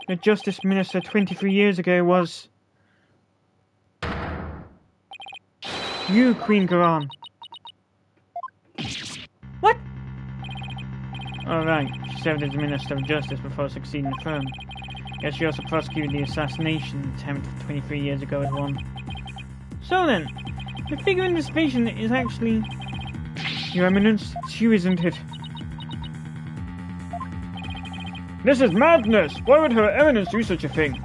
The Justice Minister 23 years ago was... you, Queen Garan. What? Alright, she served as Minister of Justice before succeeding the throne. Yet she also prosecuted the assassination attempt 23 years ago as one. So then, the figure in this vision is actually... Your Eminence, it's you, isn't it? This is madness! Why would Her Eminence do such a thing?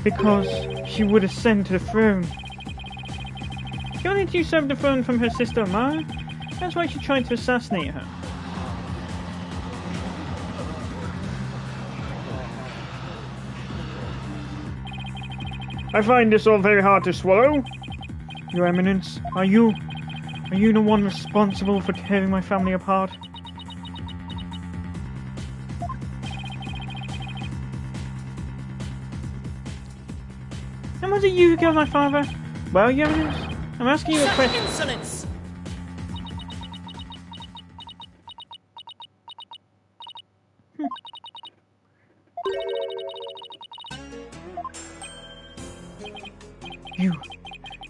Because she would ascend to the throne. She wanted to usurp the throne from her sister Amara. That's why she tried to assassinate her. I find this all very hard to swallow. Your Eminence, are you the one responsible for tearing my family apart? And was it you who killed my father? Well, Your Eminence, I'm asking you a question. Insolence!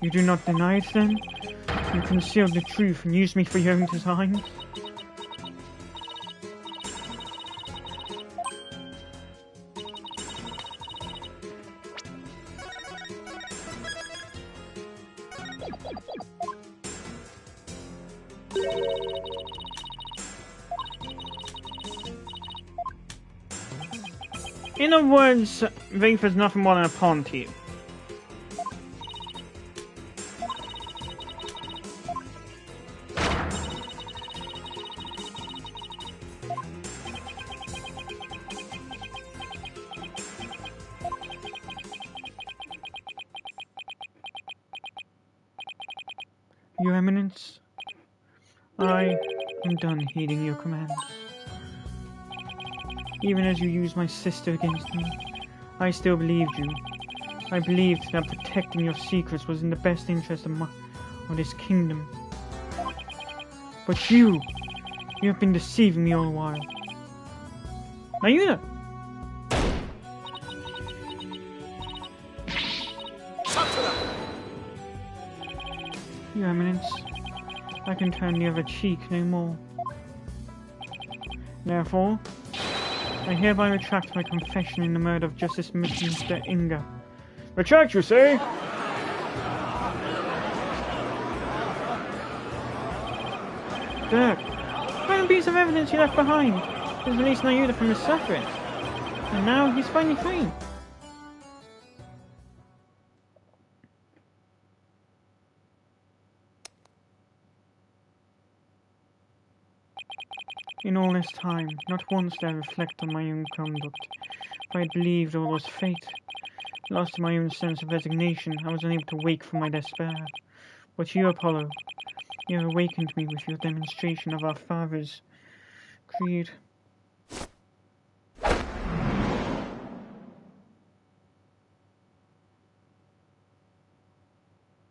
You do not deny it then? You concealed the truth and used me for your own designs? In other words, Wraith is nothing more than a pawn to you. Your Eminence, I am done heeding your commands. Even as you used my sister against me, I still believed you. I believed that protecting your secrets was in the best interest of this kingdom. But you have been deceiving me all the while. Nayuna! Your Eminence, I can turn the other cheek no more. Therefore, I hereby retract my confession in the murder of Justice Mr. Inga. Retract, you say? Dirk, the final piece of evidence he left behind has released Nayuda from his suffering. And now he's finally free. In all this time, not once did I reflect on my own conduct, for I believed all was fate. Lost in my own sense of resignation, I was unable to wake from my despair. But you, Apollo, you have awakened me with your demonstration of our father's creed.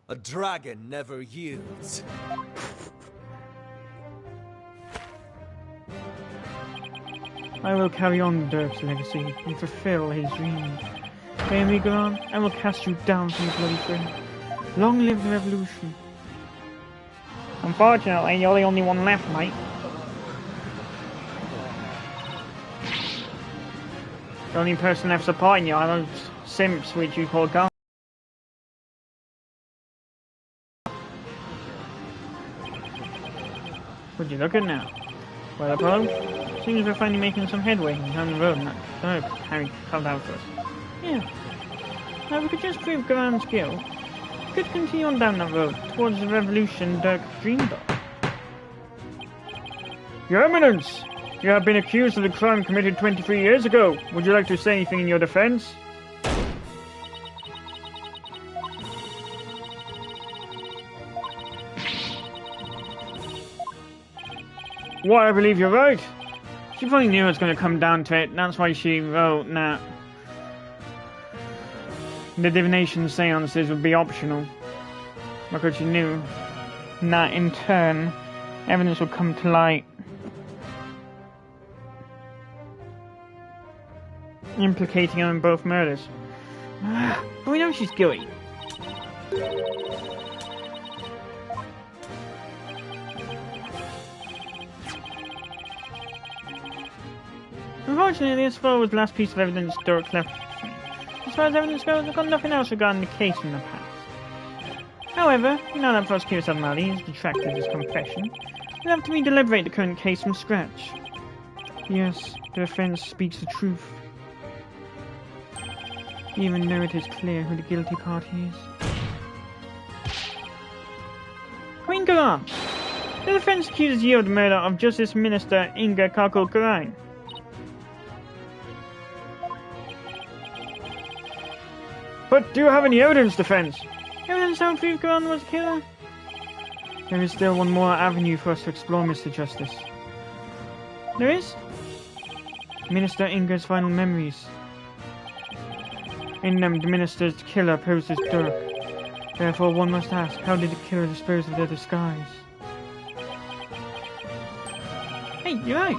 A dragon never yields. I will carry on Dirk's legacy and fulfill his dreams. Hear me, Garan? I will cast you down from the bloody throne. Long live the revolution. Unfortunately, you're the only one left, mate. The only person left supporting you are those simps which you call guards. Would you look at now? Well, Apollo, seems we're finally making some headway down the road that Dirk Harry called out for us. Yeah. Now, if we could just prove Garan's guilt, we could continue on down that road towards the revolution Dirk dreamed of. Your Eminence! You have been accused of the crime committed 23 years ago. Would you like to say anything in your defense? Why, I believe you're right. She probably knew it was going to come down to it. That's why she wrote that the divination seances would be optional. Because she knew that in turn, evidence would come to light implicating her in both murders. But we know she's guilty. Unfortunately, this was the last piece of evidence Dirk left for me. As far as evidence goes, I've got nothing else regarding the case from the past. However, now that Prosecutor Sadmali has retracted his confession, we'll have to re-deliberate the current case from scratch. Yes, the defense speaks the truth, even though it is clear who the guilty party is. Queen Garan, the defense accuses you of the murder of Justice Minister Inga Kako Karain. But do you have any evidence, defense? Evidence that would prove Garan was a killer? There is still one more avenue for us to explore, Mr. Justice. There is? Minister Inga's final memories. In them, the minister's killer posed as Dirk. Therefore, one must ask, how did the killer dispose of their disguise? Hey, you're right.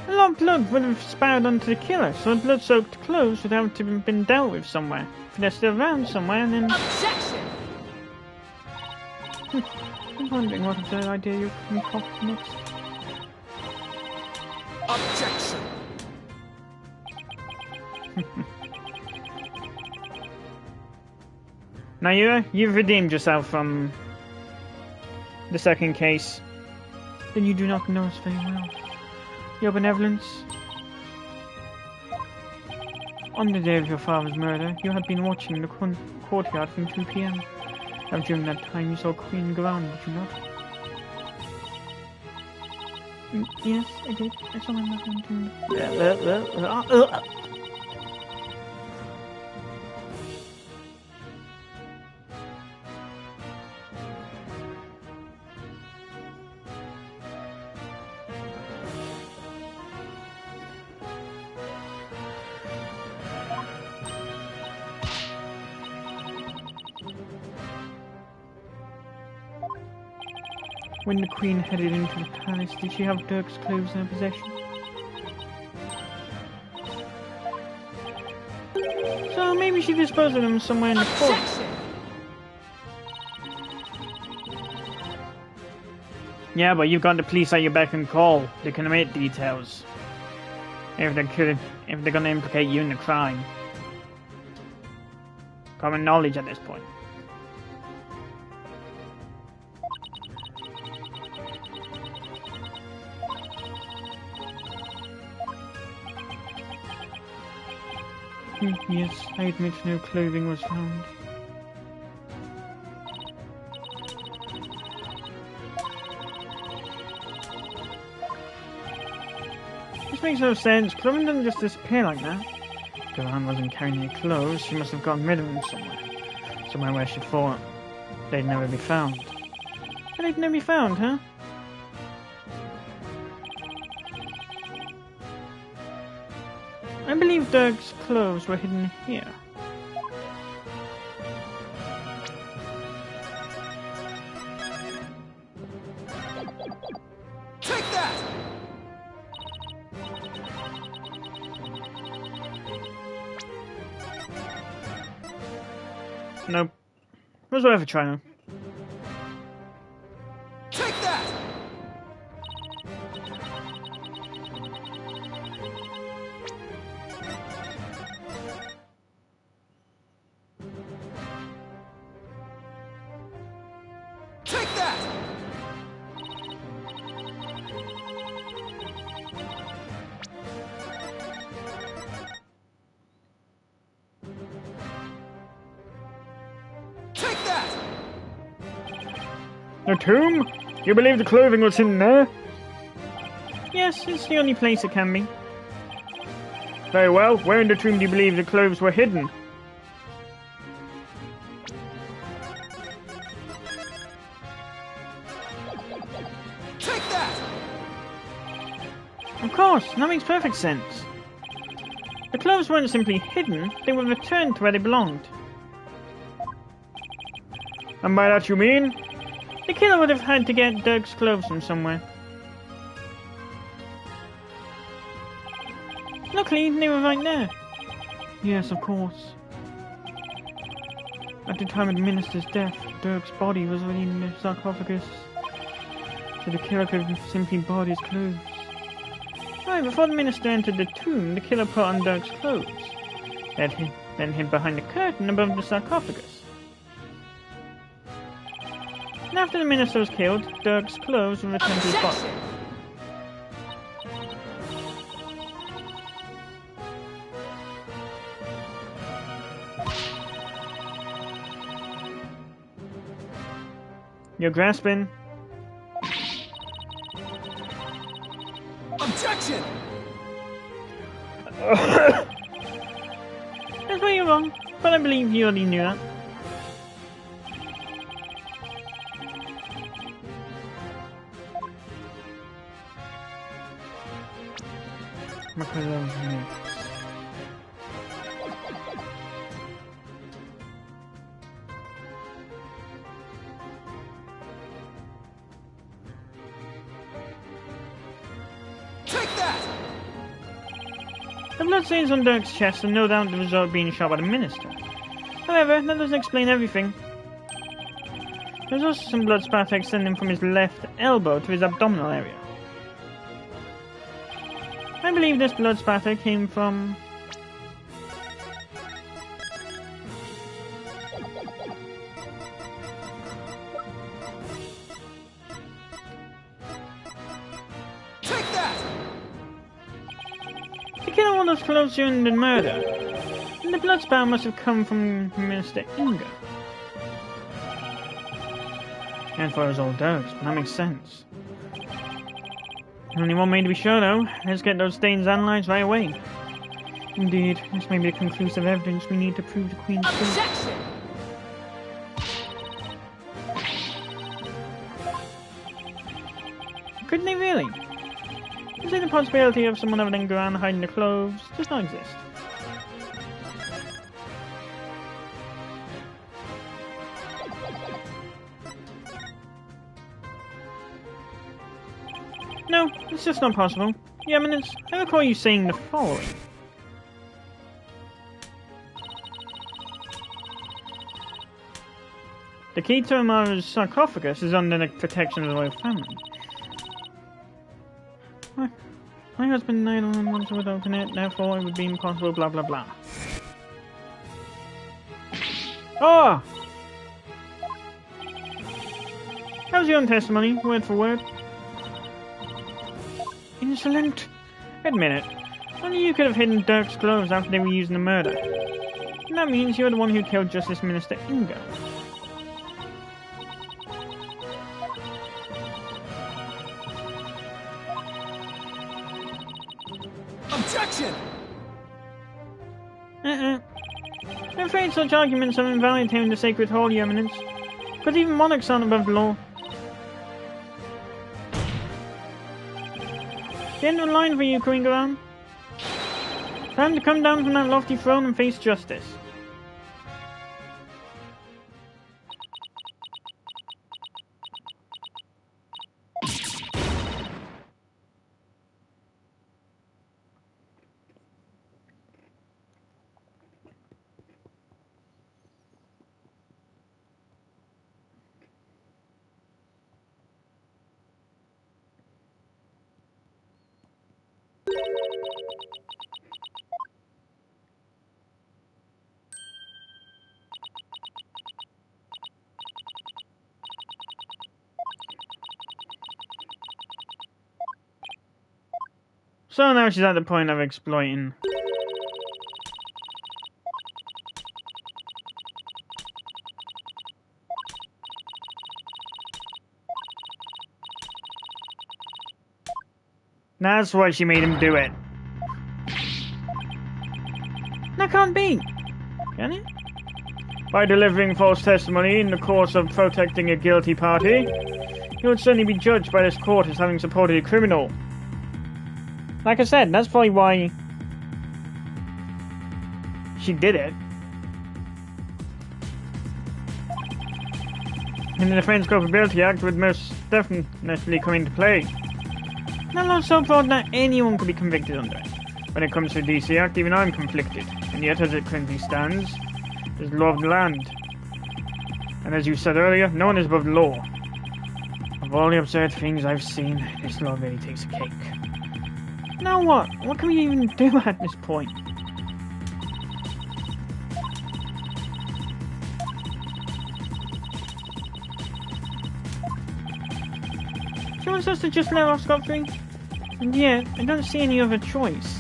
A lot of blood would have spouted onto the killer, so the blood-soaked clothes would have to have been dealt with somewhere. If they're still around somewhere, then... Objection! I'm wondering what absurd idea you can concoct next. Objection! Nayura, you've redeemed yourself from the second case. Then you do not know us very well. Your benevolence. On the day of your father's murder, you had been watching the courtyard from 2 p.m. Now during that time you saw Queen Garan, did you not? Yes, I did. I saw my mother and When the Queen headed into the palace, did she have Dirk's clothes in her possession? So maybe she disposed of them somewhere in the court. Yeah, but you've got the police at your beck and call. They can omit details. If they're gonna implicate you in the crime. Common knowledge at this point. Yes, I admit no clothing was found. This makes no sense. Clothing doesn't just disappear like that. Gohan wasn't carrying any clothes. She must have gotten rid of them somewhere. Somewhere where she thought they'd never be found. But they'd never be found, huh? I believe Dirk's clothes were hidden here. Take that! Nope. It was worth a try though. Take that! Take that! Take that! The tomb? You believe the clothing was hidden there? Yes, it's the only place it can be. Very well. Where in the tomb do you believe the clothes were hidden? Take that! Of course, that makes perfect sense. The clothes weren't simply hidden, they were returned to where they belonged. And by that you mean? The killer would have had to get Dirk's clothes from somewhere. Luckily, they were right there. Yes, of course. At the time of the minister's death, Dirk's body was already in the sarcophagus. So the killer could have simply bought his clothes. Right, before the minister entered the tomb, the killer put on Dirk's clothes. Then hid behind the curtain above the sarcophagus. And after the minister was killed, Dirk's clothes were returned to his body. You're grasping. Objection! That's where you're wrong, but I believe you already knew that. Take that! The bloodstains on Dirk's chest are no doubt the result of being shot by the minister. However, that doesn't explain everything. There's also some blood spatter extending from his left elbow to his abdominal area. I believe this blood spatter came from... Take that! The killer wore those clothes during the murder, and the blood spatter must have come from Mr. Inga. And for his old Dirks, but that makes sense. Only one way to be sure though, let's get those stains analyzed right away. Indeed, this may be the conclusive evidence we need to prove the Queen's guilt. Objection! Couldn't they really? You say the possibility of someone other than Gohan hiding the clothes does not exist. No, it's just not possible. Your Eminence, I recall you saying the following. The key to Amara's sarcophagus is under the protection of the royal family. My husband and I don't want to open it, therefore it would be impossible, blah blah blah. Oh! That was your own testimony, word for word. Insolent! Admit it. Only you could have hidden Dirk's clothes after they were used in the murder. And that means you're the one who killed Justice Minister Ingo. Objection! I'm afraid such arguments are invalid here in the Sacred Hall, Your Eminence. Because even monarchs aren't above the law. The end of the line for you, Queen Garan. Time to come down from that lofty throne and face justice. So now she's at the point of exploiting. That's why she made him do it. That can't be. Can it? By delivering false testimony in the course of protecting a guilty party, he would certainly be judged by this court as having supported a criminal. Like I said, that's probably why she did it. And the Defense Culpability Act would most definitely come into play. That law so broad that anyone could be convicted under it. When it comes to the DC Act, even I'm conflicted. And yet, as it currently stands, there's law of the land. And as you said earlier, no one is above the law. Of all the absurd things I've seen, this law really takes a cake. Now what? What can we even do at this point? She wants us to just let off scot-free? And yet, I don't see any other choice.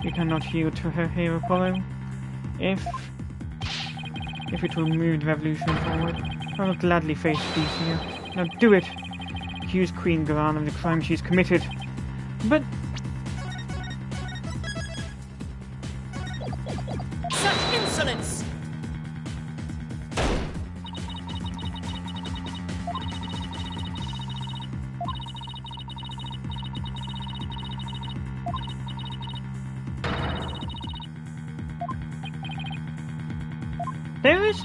You cannot yield to her here, Apollo. If it will move the revolution forward, I will gladly face DC. Now do it! Accuse Queen Garan of the crime she's committed. But... Such insolence! There is...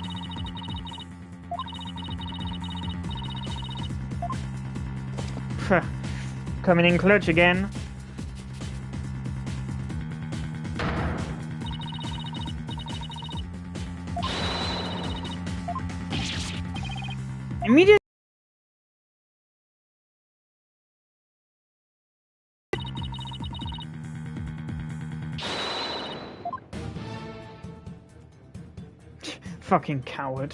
Coming in clutch again. Immediate. Fucking coward.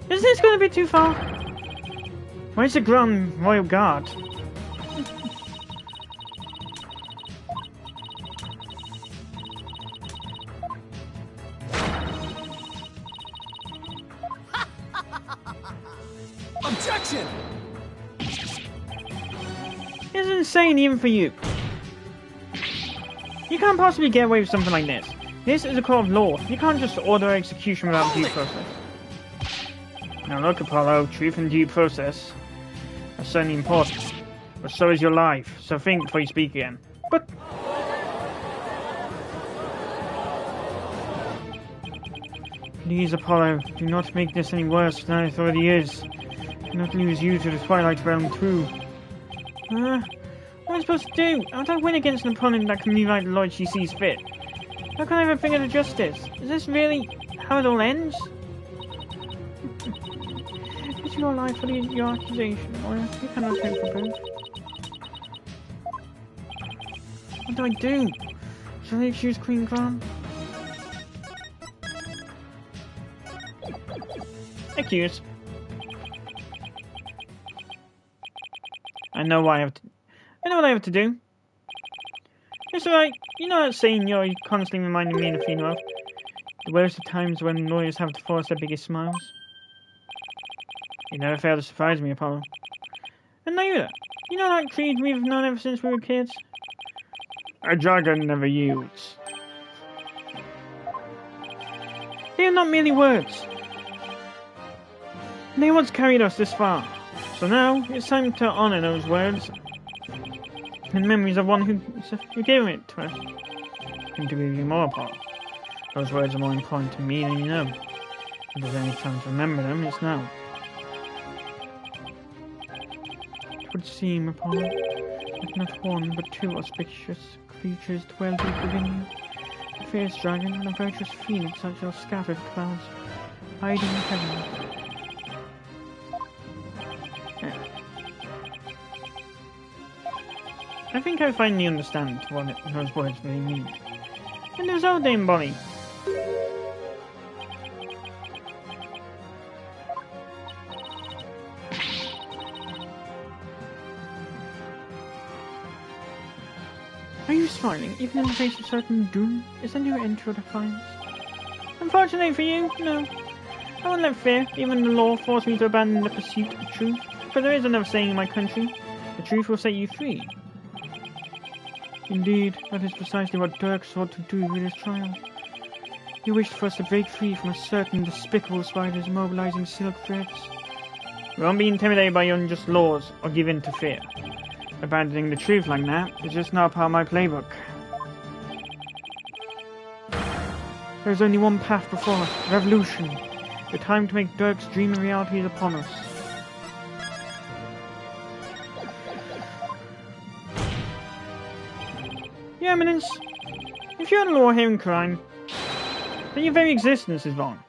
Is this going to be too far? Where's the Grand Royal Guard? Objection! This is insane even for you. You can't possibly get away with something like this. This is a court of law. You can't just order execution without due process. Now look, Apollo, truth and due process are certainly important. But so is your life, so think before you speak again. But... Please, Apollo, do not make this any worse than it already is. Do not lose you to the Twilight Realm too. What am I supposed to do? How do I win against an opponent that can rewrite the law she sees fit? How can I ever bring her to justice? Is this really how it all ends? Is your life for your accusation, or you cannot hope for both? What do I do? Shall I accuse Queen Gran? Accuse. I know what I know what I have to do. It's alright. You know that saying you're constantly reminding me and Athena of? The worst of times when lawyers have to force their biggest smiles. You never fail to surprise me, Apollo. And Naira, you know that creed we've known ever since we were kids? A dragon never yields. They are not merely words. They once carried us this far. So now, it's time to honor those words and memories of one who gave it to us. And to give you more, Apollo. Those words are more important to me than you know. If there's any time to remember them, it's now. It would seem, Apollo, that not one but two auspicious creatures dwell deep within you. A fierce dragon and a virtuous phoenix such as scattered clouds, hiding in heaven. I think I finally understand what those words really mean. And there's our Dame Bonnie. Are you smiling, even in the face of certain doom? Is that your end to defiance? Unfortunately for you, no. I won't let fear, even the law, force me to abandon the pursuit of truth. But there is another saying in my country, the truth will set you free. Indeed, that is precisely what Dirk sought to do with his trial. He wished for us to break free from a certain despicable spiders mobilizing silk threads. We won't be intimidated by unjust laws or give in to fear. Abandoning the truth like that is just not part of my playbook. There is only one path before us, revolution. The time to make Dirk's dream a reality is upon us. Your Eminence, if you're a law here in crime, then your very existence is wrong.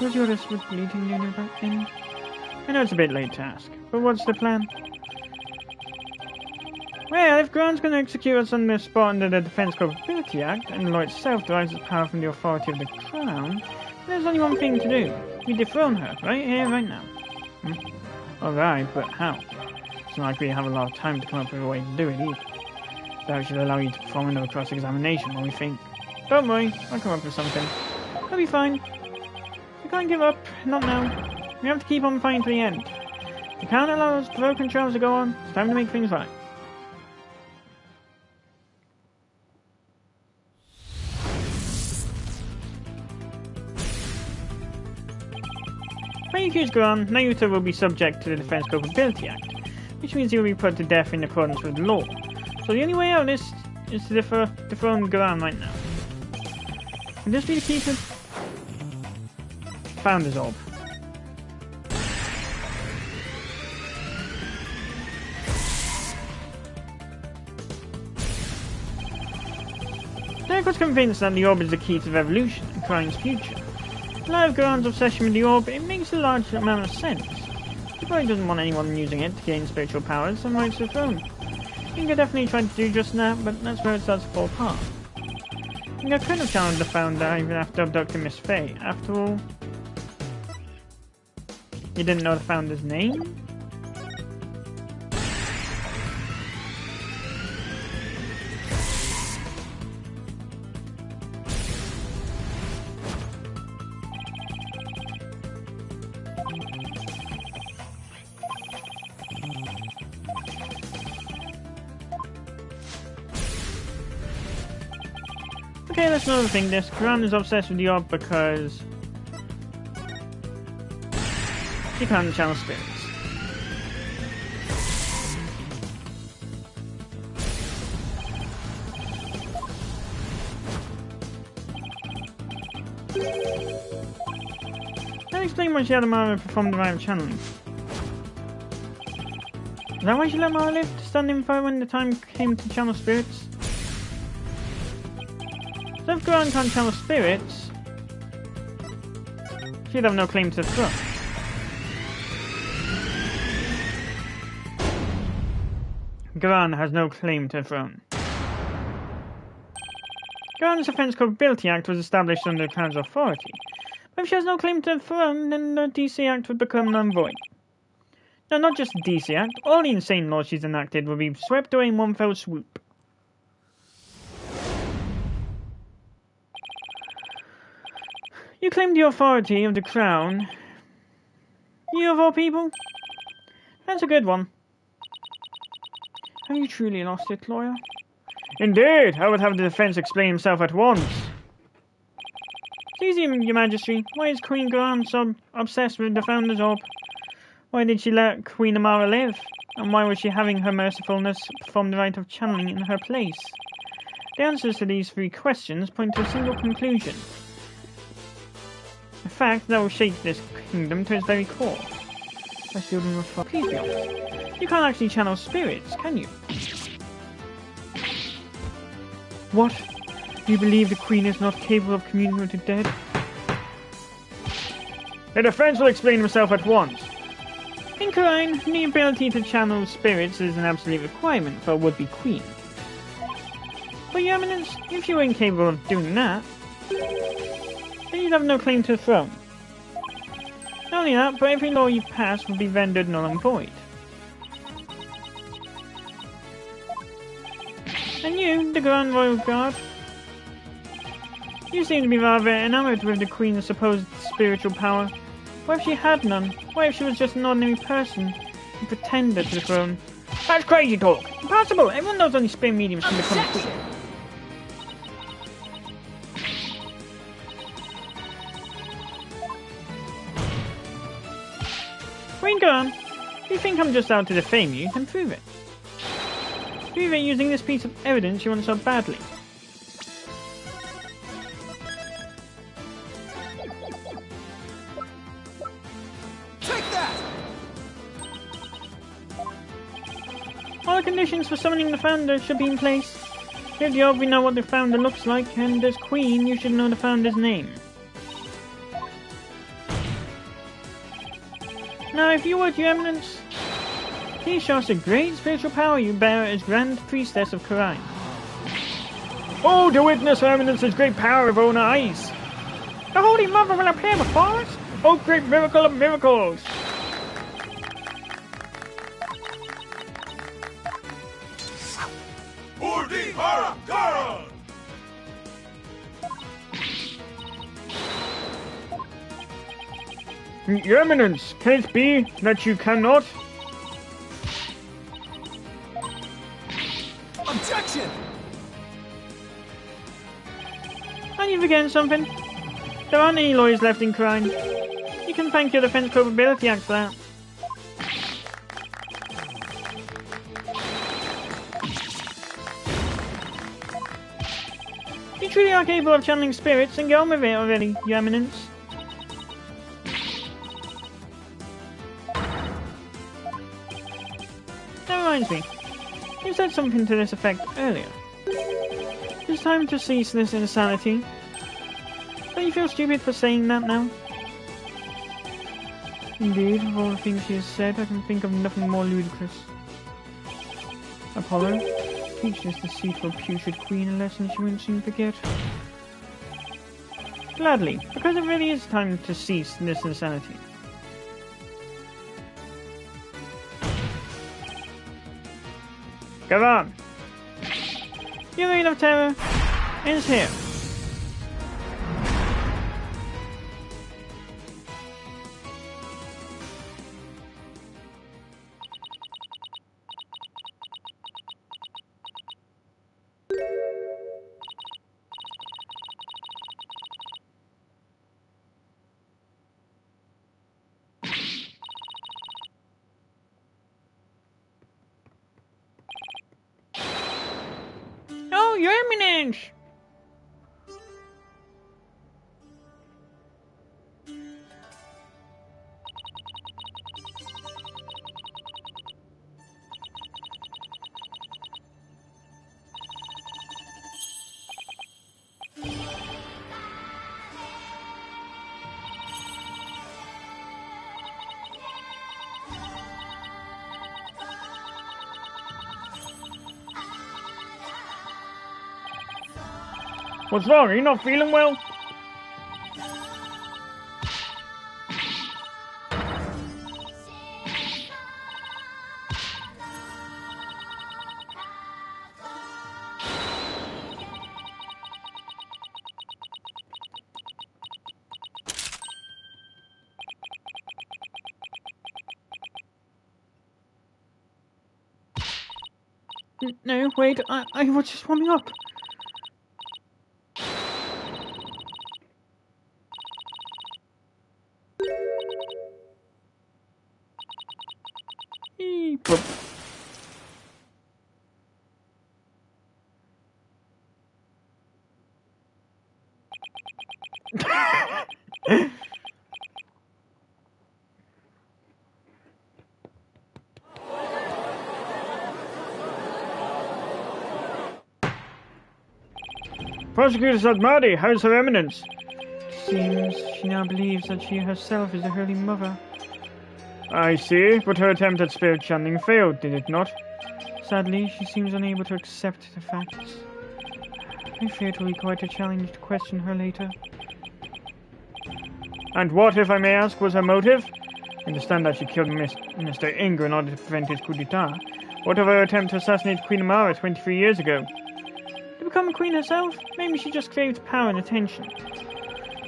Was your arrest leading you to that end? I know it's a bit late to ask, but what's the plan? Well, if Gran's going to execute us on the spot under the Defense Culpability Act, and the law itself derives its power from the authority of the Crown, there's only one thing to do. We dethrone her, right here, right now. Alright, but how? It's not like we have a lot of time to come up with a way to do it either. That should allow you to perform another cross-examination while we think. Don't worry, I'll come up with something. It'll be fine. We can't give up, not now. We have to keep on fighting to the end. We can't allow those broken trials to go on. It's time to make things right. When you accuse Gran, Nayuta will be subject to the Defense Culpability Act, which means he will be put to death in accordance with the law. So the only way out is to dethrone Gran right now. Can this be the key to Founder's Orb? Derek was convinced that the orb is the key to the revolution and Crime's future. In light of Garan's obsession with the orb, it makes a large amount of sense. He probably doesn't want anyone using it to gain spiritual powers and rights to the throne. I could definitely try to do just that, but that's where it starts to fall apart. I could have challenged the Founder even after abducting Miss Faye. After all, you didn't know the Founder's name? Okay, that's another thing. This Quran is obsessed with the orb because he can't channel spirits. That explains why she had Amara perform the rite of channeling. Is that why she let Mara live? To stand in fire when the time came to channel spirits? So if Quran can't channel spirits, she'd have no claim to the throne. Quran has no claim to the throne. Quran's Defense Capability Act was established under the Crown's authority. But if she has no claim to the throne, then the DC Act would become null and void. No, not just the DC Act, all the insane laws she's enacted will be swept away in one fell swoop. You claim the authority of the Crown. You of all people? That's a good one. Have you truly lost it, lawyer? Indeed, I would have the defense explain himself at once. It's easy, Your Majesty. Why is Queen Graham so obsessed with the Founder's Orb? Why did she let Queen Amara live? And why was she having her mercifulness perform the rite of channeling in her place? The answers to these three questions point to a single conclusion. A fact that will shake this kingdom to its very core. Please be honest. You can't actually channel spirits, can you? What? You believe the Queen is not capable of communing with the dead? The defense will explain himself at once. In Quran, the ability to channel spirits is an absolute requirement for a would-be queen. But Your Eminence, if you were incapable of doing that, then you'd have no claim to the throne. Not only that, but every law you pass would be rendered null and void. And you, the Grand Royal Guard, you seem to be rather enamored with the Queen's supposed spiritual power. What if she had none? What if she was just an ordinary person who pretended to the throne? That's crazy talk. Impossible! Everyone knows only spirit mediums can become queen. Queen Guran, if you think I'm just out to defame you, then prove it. Prove it using this piece of evidence you want so badly. Take that! All the conditions for summoning the Founder should be in place. Here at the Orb we know what the Founder looks like, and as Queen you should know the Founder's name. Now if you would, Your Eminence, please show us the great spiritual power you bear as Grand Priestess of Khura'in. Oh, to witness Her Eminence's great power of own eyes. The Holy Mother will appear before us. Oh, great miracle of miracles. Your Eminence, can it be that you cannot? Objection! And you forgetting something? There aren't any lawyers left in Khura'in. You can thank your Defense Capability Act for that. You truly are capable of channeling spirits, and get on with it already, Your Eminence. That reminds me. You said something to this effect earlier. It's time to cease this insanity. Don't you feel stupid for saying that now? Indeed, of all the things she has said, I can think of nothing more ludicrous. Apollo, teach this deceitful, putrid queen a lesson she won't soon forget. Gladly, because it really is time to cease this insanity. Go on. Your reign of terror ends here. Eminence! What's wrong? Are you not feeling well? No, wait, I was just warming up. But Prosecutor Sadmadi, how's Her Eminence? Seems she now believes that she herself is the Holy Mother. I see, but her attempt at spirit channeling failed, did it not? Sadly, she seems unable to accept the facts. I fear it will be quite a challenge to question her later. And what, if I may ask, was her motive? I understand that she killed Mr. Inger in order to prevent his coup d'etat. What of her attempt to assassinate Queen Amara 23 years ago? To become a queen herself? Maybe she just craved power and attention.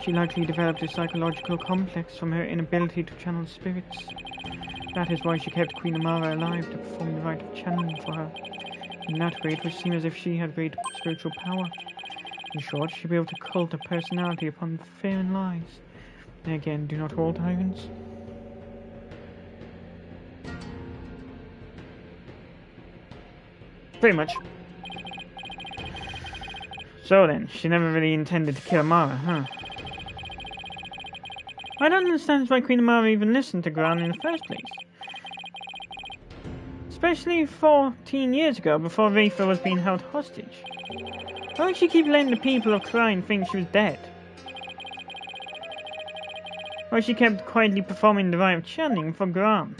She likely developed a psychological complex from her inability to channel spirits. That is why she kept Queen Amara alive, to perform the rite of channeling for her. In that way, it would seem as if she had great spiritual power. In short, she built a cult of personality upon fear and lies. And again, do not all tyrants? Pretty much. So then, she never really intended to kill Amara, huh? I don't understand why Queen Amara even listened to Gran in the first place. Especially 14 years ago, before Rafa was being held hostage. Why would she keep letting the people of Kryne think she was dead? Why she kept quietly performing the rite of channeling for Gran?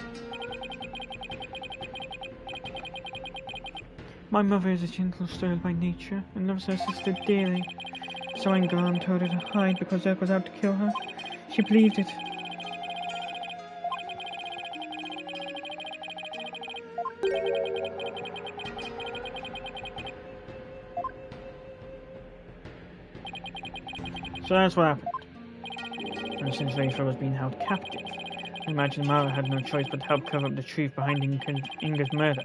My mother is a gentle soul by nature, and loves her sister dearly. So when Gran told her to hide because Zerk was out to kill her, she believed it. So that's what happened. And since Rafa was being held captive, I imagine Amara had no choice but to help cover up the truth behind Inger's murder.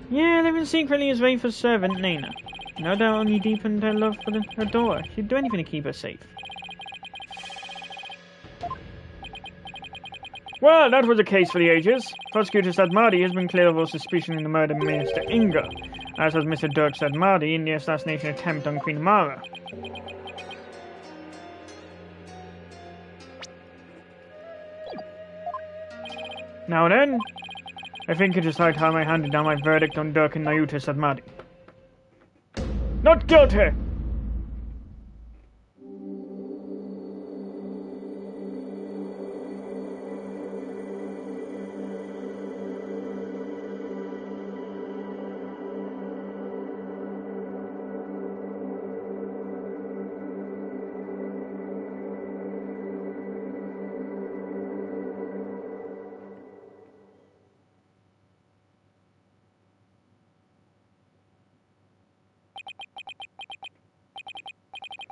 Yeah, living secretly as Rafa's servant, Nena. No doubt only deepened her love for her daughter. She'd do anything to keep her safe. Well, that was a case for the ages. Prosecutor Sadmadi has been cleared of all suspicion in the murder of Minister Inger, as has Mr. Dirk Sadmadi in the assassination attempt on Queen Amara. Now then, I think it is high time I handed down my verdict on Dirk and Nayuta Sadmadi. Not guilty!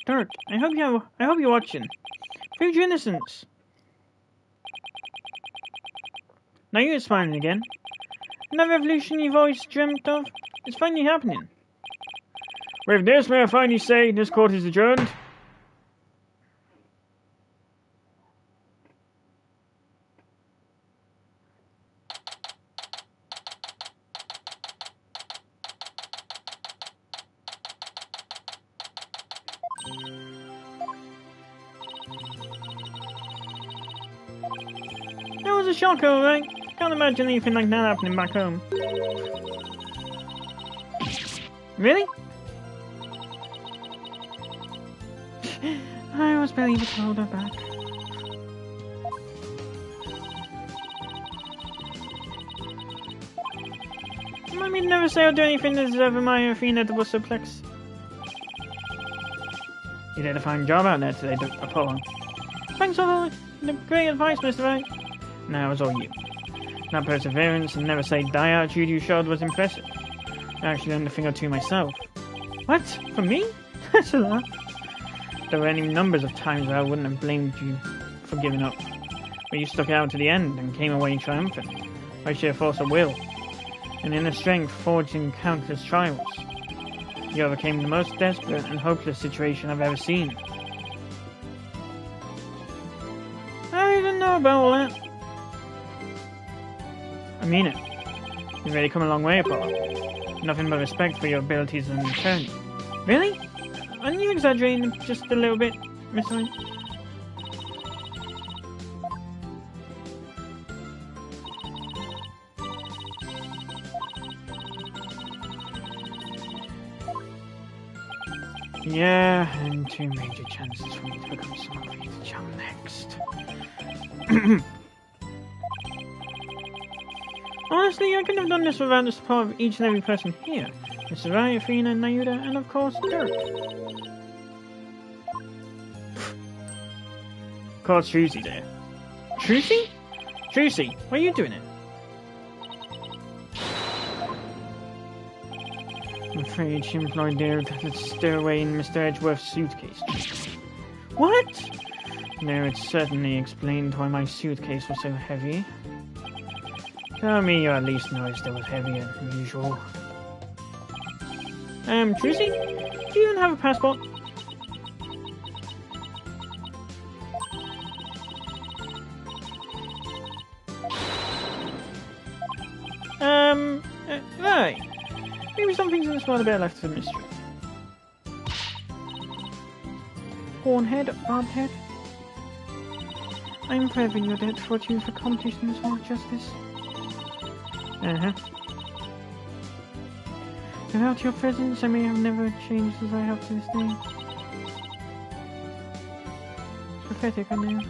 Dirk, I hope you're watching. Prove your innocence. Now you're smiling again. And that revolution you've always dreamt of is finally happening. With this, may I finally say this court is adjourned? That was a shocker, alright? Can't imagine anything like that happening back home. Really? I was barely able to hold her back. I mean, never say or do anything to deserve my Athena double suplex. You did a fine job out there today, Apollo. Thanks for the great advice, Mr. Wright. Now it was all you. That perseverance and never say die attitude you showed was impressive. I actually learned a thing or two myself. What? For me? That's a lot. There were any numbers of times where I wouldn't have blamed you for giving up. But you stuck it out to the end and came away triumphant. By sheer force of will. And inner strength forged in countless trials. You overcame the most desperate and hopeless situation I've ever seen. I don't know about all that. I mean it. You've really come a long way, Apollo. Nothing but respect for your abilities as an attorney. Really? Aren't you exaggerating just a little bit, Miss Wright? Yeah, and 2 major chances for me to become someone for you to jump next. Honestly, I couldn't have done this without the support of each and every person here. Mr. Wright, Athena, Nayuda, and of course, Dirk. Caught Trucy there. Trucy? Trucy, why are you doing it? I'm afraid she employed Dirk to stir away in Mr. Edgeworth's suitcase. What? No, it certainly explained why my suitcase was so heavy. Tell me you at least noticed it was heavier than usual. Trucy? Do you even have a passport? Right. Maybe some things in this world are better left to the mystery. Hornhead, Barbhead. I'm forever in your debt for what you've accomplished in this world of justice. Without your presence, I may have never changed as I have to this day. It's pathetic, I know.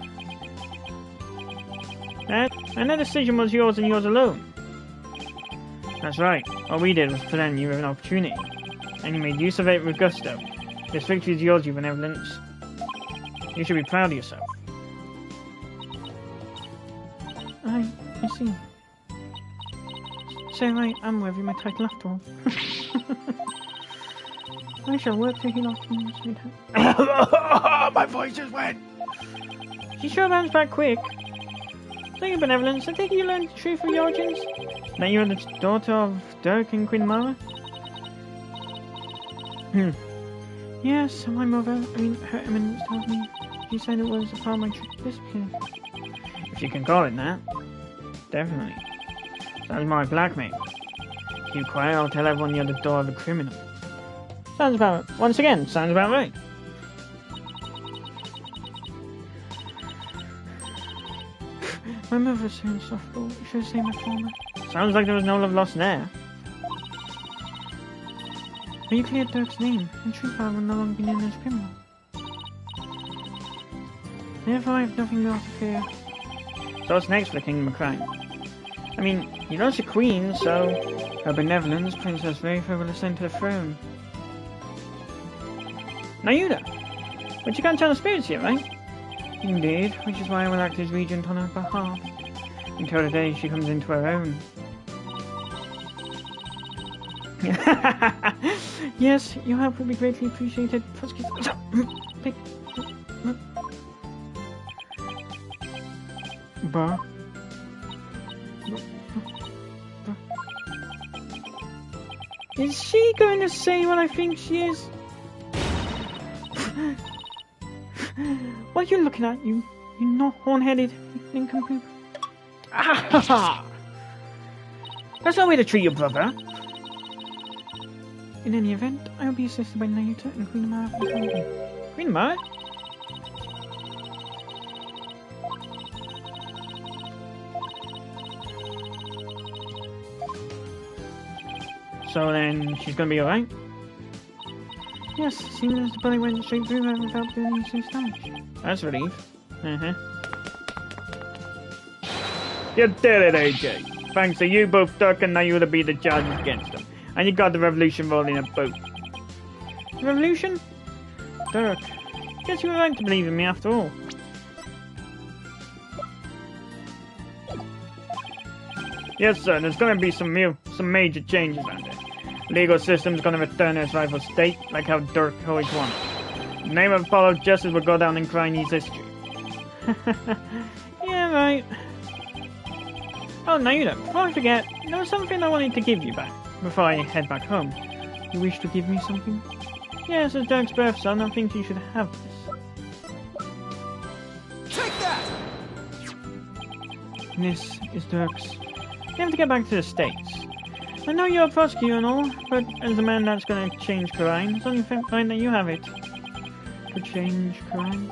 And that decision was yours and yours alone. That's right. All we did was present you with an opportunity, and you made use of it with gusto. This victory is yours, your benevolence. You should be proud of yourself. I see. So I am worthy of my title after all. I shall work to heal off things, sweetheart. My voice just went. She sure bounces back quick. So your benevolence, I take it you learned the truth of your origins? That you are the daughter of Dirk and Queen Mara? Yes, my mother, her eminence told me. She said it was a part of my discipline. If you can call it that. Definitely. Sounds more like blackmail. Keep quiet, I'll tell everyone you're the daughter of a criminal. Sounds about, once again, sounds about right. My mother's so insufferable, you should have seen my father. Sounds like there was no love lost there. But you cleared Dirk's name, and true father will no longer be known as a criminal. Therefore I have nothing more to fear. So what's next for the Kingdom of Crime? I mean, you lost your queen, so her benevolence, Princess Rafer, will ascend to the throne. Nayuda! But you can't tell the spirits yet, right? Indeed, which is why I will act as regent on her behalf, until the day she comes into her own. Yes, your help will be greatly appreciated. Bah. Is she going to say what I think she is? What are you looking at, you not horn-headed nincompoop? That's no way to treat your brother. In any event, I will be assisted by Nayuta and Queen Mara from the Queen Mara? So then, she's gonna be alright? Yes, seems as the bullet went straight through her without doing any serious damage. That's a relief. You did it, AJ. Thanks to you both, Dirk, and now you to be the judge against them. And you got the revolution rolling a boat. Revolution? Dirk, guess you were right to believe in me after all. Yes, sir, there's gonna be some major changes around there. Legal system's gonna return to its rightful state, like how Dirk always wanted. The name of Apollo Justice will go down in Chinese history. Yeah, right. Oh, now you don't. Before I forget, there was something I wanted to give you back, before I head back home. You wish to give me something? Yes, as Dirk's birth son, I think you should have this. Take that! This is Dirk's. You have to get back to the States. I know you're a prosecutor and all, but as a man that's going to change Quran, it's only fine that you have it. To change Quran?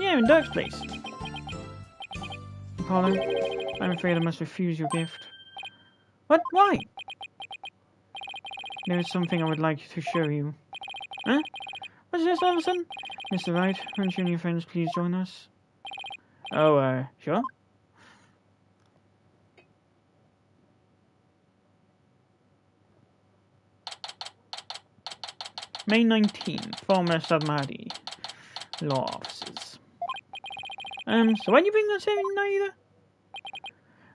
Yeah, in Dirk's place. Apollo, I'm afraid I must refuse your gift. What? Why? There is something I would like to show you. Huh? What's this all of a sudden? Mr. Wright, won't you and your friends please join us? Oh, sure. May 19th, former Sadmadi law offices. So why do you bring us in, Naida?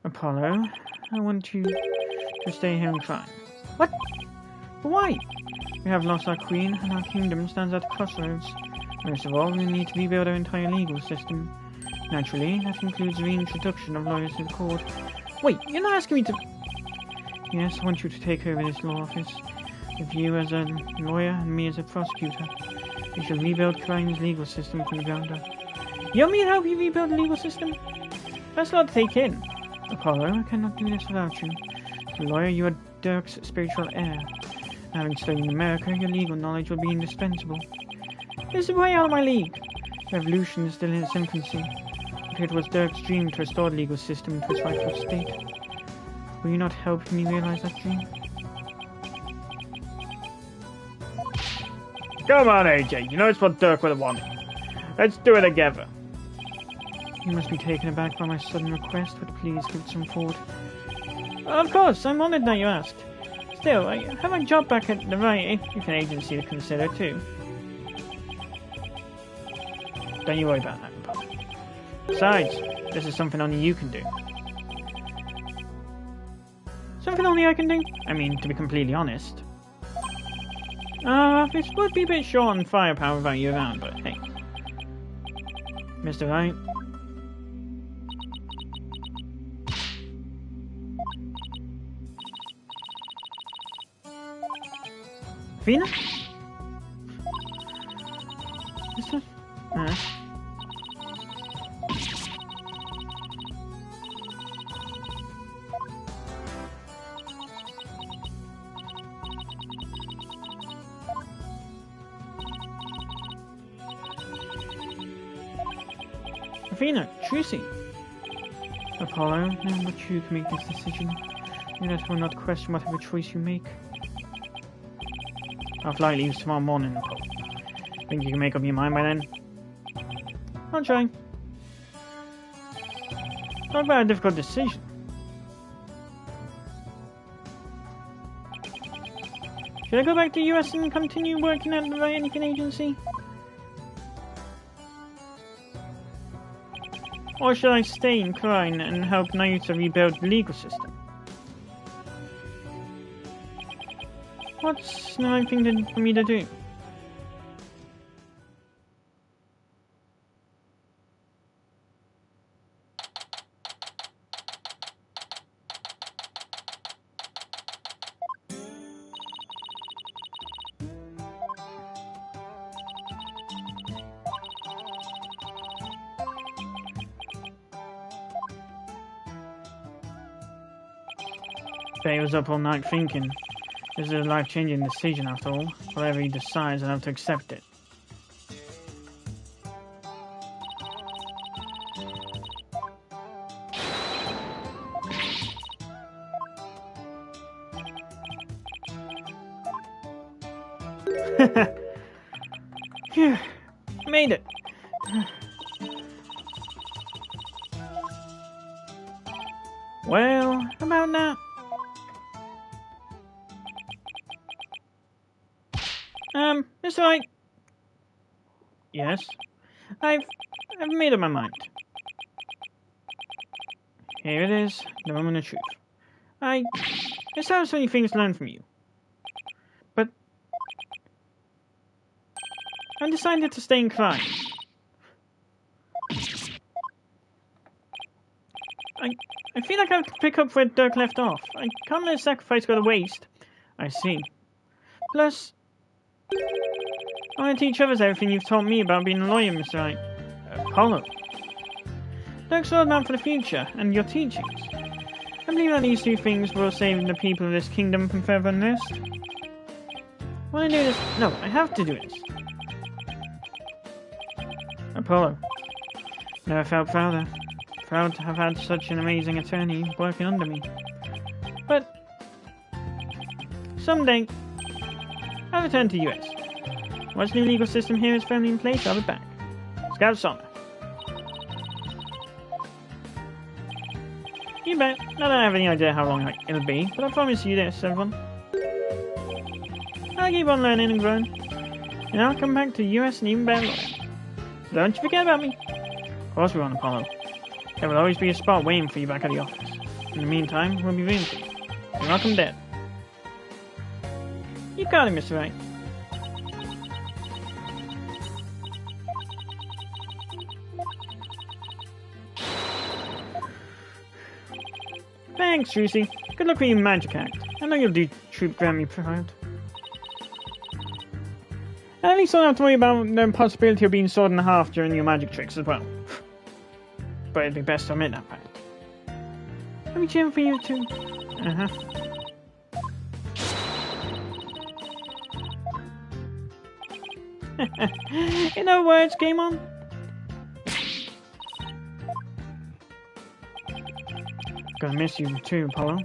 Apollo, I want you to stay here and cry. What? But why? We have lost our queen, and our kingdom stands at a crossroads. Most of all, we need to rebuild our entire legal system. Naturally, that includes the reintroduction of lawyers to the court. Wait, you're not asking me to... Yes, I want you to take over this law office. With you as a lawyer and me as a prosecutor. We shall rebuild Krine's legal system from the ground up. You want me to help you rebuild the legal system? That's a lot to take in. Apollo, I cannot do this without you. As a lawyer, you are Dirk's spiritual heir. Having studied in America, your legal knowledge will be indispensable. This is way out of my league. Revolution is still in its infancy. But it was Dirk's dream to restore the legal system to its rightful state. Will you not help me realize that dream? Come on, AJ. You know it's what Dirk would have wanted. Let's do it together. You must be taken aback by my sudden request, but please give it some thought. Of course, I'm honored that you asked. Still, I have my job back at the right, if an agency to consider too. Don't you worry about that, Apollo. Besides, this is something only you can do. Something only I can do? I mean, to be completely honest. This would be a bit short on firepower without you around, but hey. Mr. Wright? Athena? Mr. Athena, Tracy. Apollo, now but you can make this decision. Unit will not question whatever choice you make. Our flight leaves tomorrow morning, Apollo. Think you can make up your mind by then? I'll try. Talk about a difficult decision. Should I go back to the US and continue working at the Vatican agency? Or should I stay in Krine and help Nayuta rebuild the legal system? What's the right thing for me to do? He was up all night thinking. This is a life-changing decision after all. Whatever he decides, I'll have to accept it. Phew. Made it. Well, how about that? Mr. Wright. Yes? I've made up my mind. Here it is, the moment of truth. I still have so many things to learn from you. But I decided to stay in Klein. I feel like I have to pick up where Dirk left off. I can't let sacrifice go to waste. I see. Plus, I want to teach others everything you've taught me about being a lawyer, Mr. Wright. Apollo. Dirk's roadmap for the future, and your teachings. I believe that these two things will save the people of this kingdom from further unrest. Want to do this? No, I have to do this. Apollo. Never felt prouder. Proud to have had such an amazing attorney working under me. But someday, I'll return to US. Once the new legal system here is firmly in place, I'll be back. Scout Summer. You bet. I don't have any idea how long it'll be, but I promise you this, everyone. I'll keep on learning and growing, and I'll come back to US an even better lawyer. So don't you forget about me. Of course we won't, Apollo. There will always be a spot waiting for you back at the office. In the meantime, we'll be waiting for you. You're welcome dead. You got it, Mr. Wright. Thanks, Trucy. Good luck with your magic act. I know you'll do Troop Grammy proud. At least I don't have to worry about the possibility of being sawed in half during your magic tricks as well. But it'd be best to omit that fact. Let me cheer for you too. In other words, game on. Gonna miss you too, Apollo.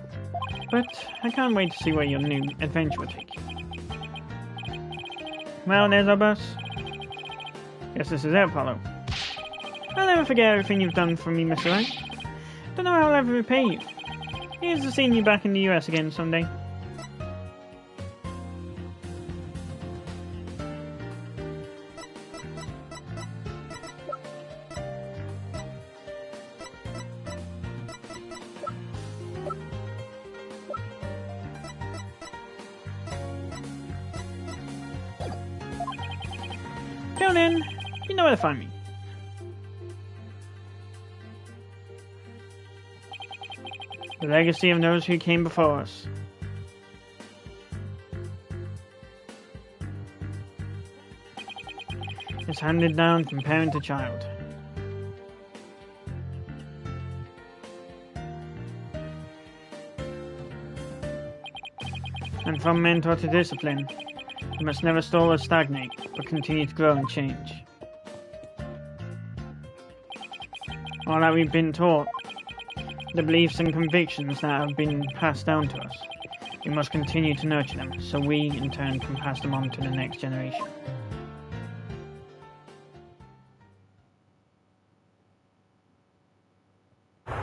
But I can't wait to see where your new adventure will take you. Well, there's our bus. Guess this is it, Apollo. I'll never forget everything you've done for me, Mr. Wright. Don't know how I'll ever repay you. Here's to seeing you back in the US again someday. Till then, you know where to find me. The legacy of those who came before us. Is handed down from parent to child. And from mentor to discipline, you must never stall or stagnate, but continue to grow and change. All that we've been taught, the beliefs and convictions that have been passed down to us, we must continue to nurture them, so we, in turn, can pass them on to the next generation. Are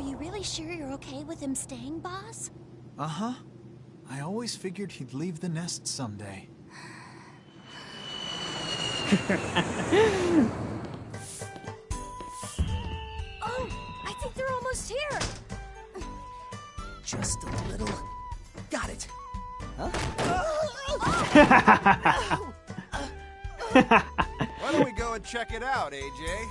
you really sure you're okay with him staying, boss? Uh-huh. I always figured he'd leave the nest someday. Oh, I think they're almost here. Just a little. Got it. Huh? Why don't we go and check it out, AJ?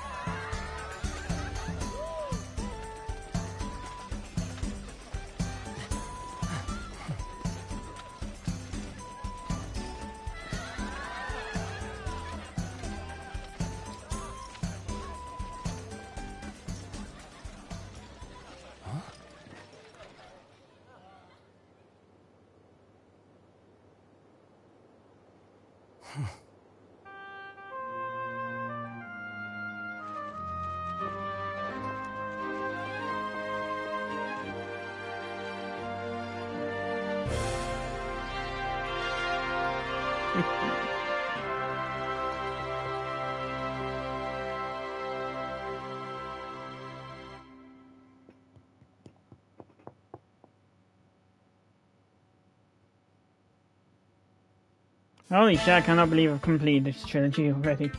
Holy shit, I cannot believe I've completed this trilogy already.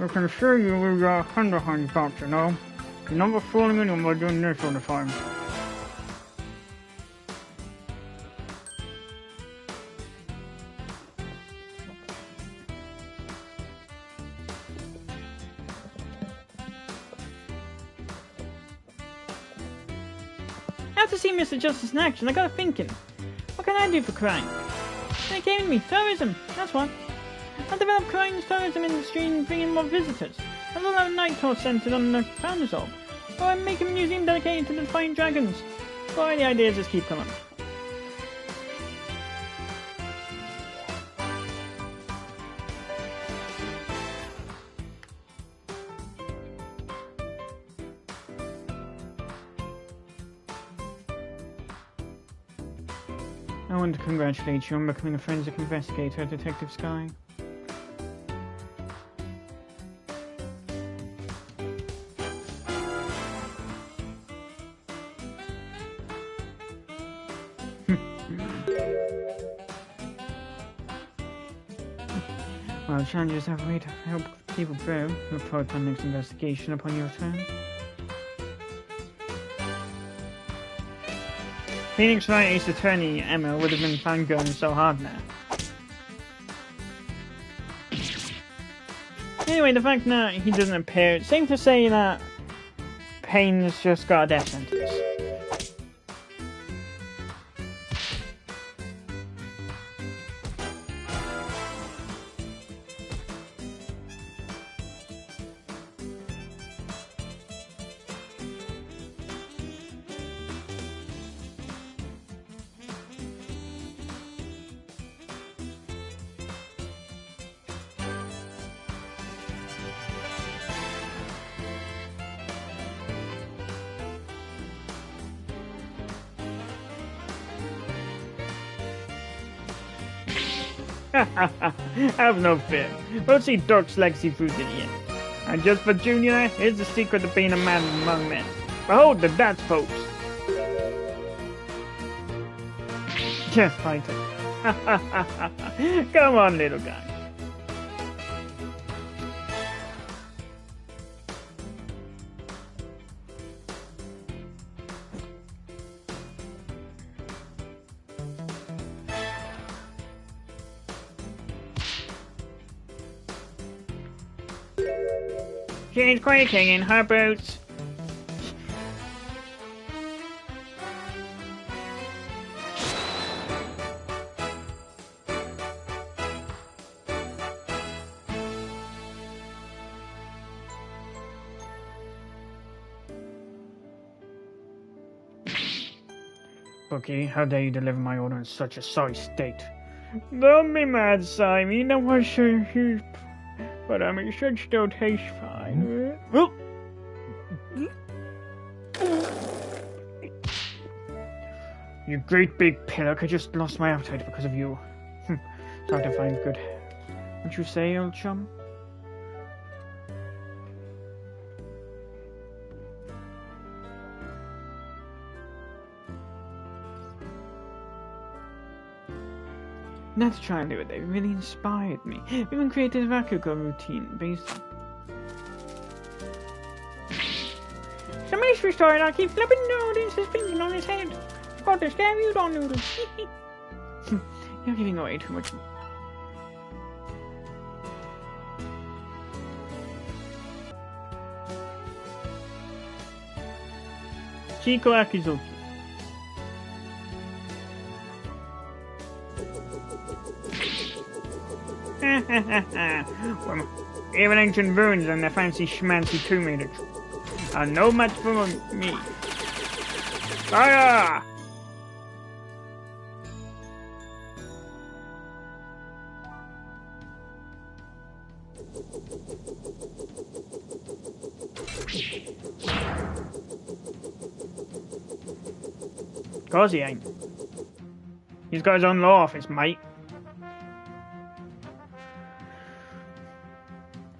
I can assure you with your hand thoughts, you know. You're never fooling anyone by doing this all the time. After seeing Mr. Justice in action, I got thinking, what can I do for crime? And it came to me, tourism, that's what. I'll develop crime tourism industry and bring in more visitors. I'll have a night tour centered on the Founders Hall. Or I'll make a museum dedicated to the flying dragons. Boy, the ideas just keep coming. I want to congratulate you on becoming a forensic investigator, Detective Sky. While challenges have a way to help people grow, look forward to our next investigation upon your return. Phoenix Wright Ace Attorney Emma would have been found going so hard now. Anyway, the fact that he doesn't appear, it's safe to say that Payne's just got a death sentence. Have no fear. We'll see Dirk's legacy through to the end. And just for Junior, here's the secret of being a man among men. Behold the dance pose. Yes, fighter. Come on, little guy. She's quaking in her boots. Bookie, how dare you deliver my order in such a sorry state? Don't be mad, Simon. You know I should use, but it should still taste fine. You great big pillock, I just lost my appetite because of you. It's hard to find good. What you say, old chum? Let's try and do it. They really inspired me. We even created a Rakugo routine based on... The mystery story and I keep flipping noodles suspended on his head. I've got to scare you on noodles. You're giving away too much. Chico Akizuki. Well, even ancient ruins and their fancy schmancy tomb meters are no match for me. Fire! Cause he ain't. He's got his own law office, mate.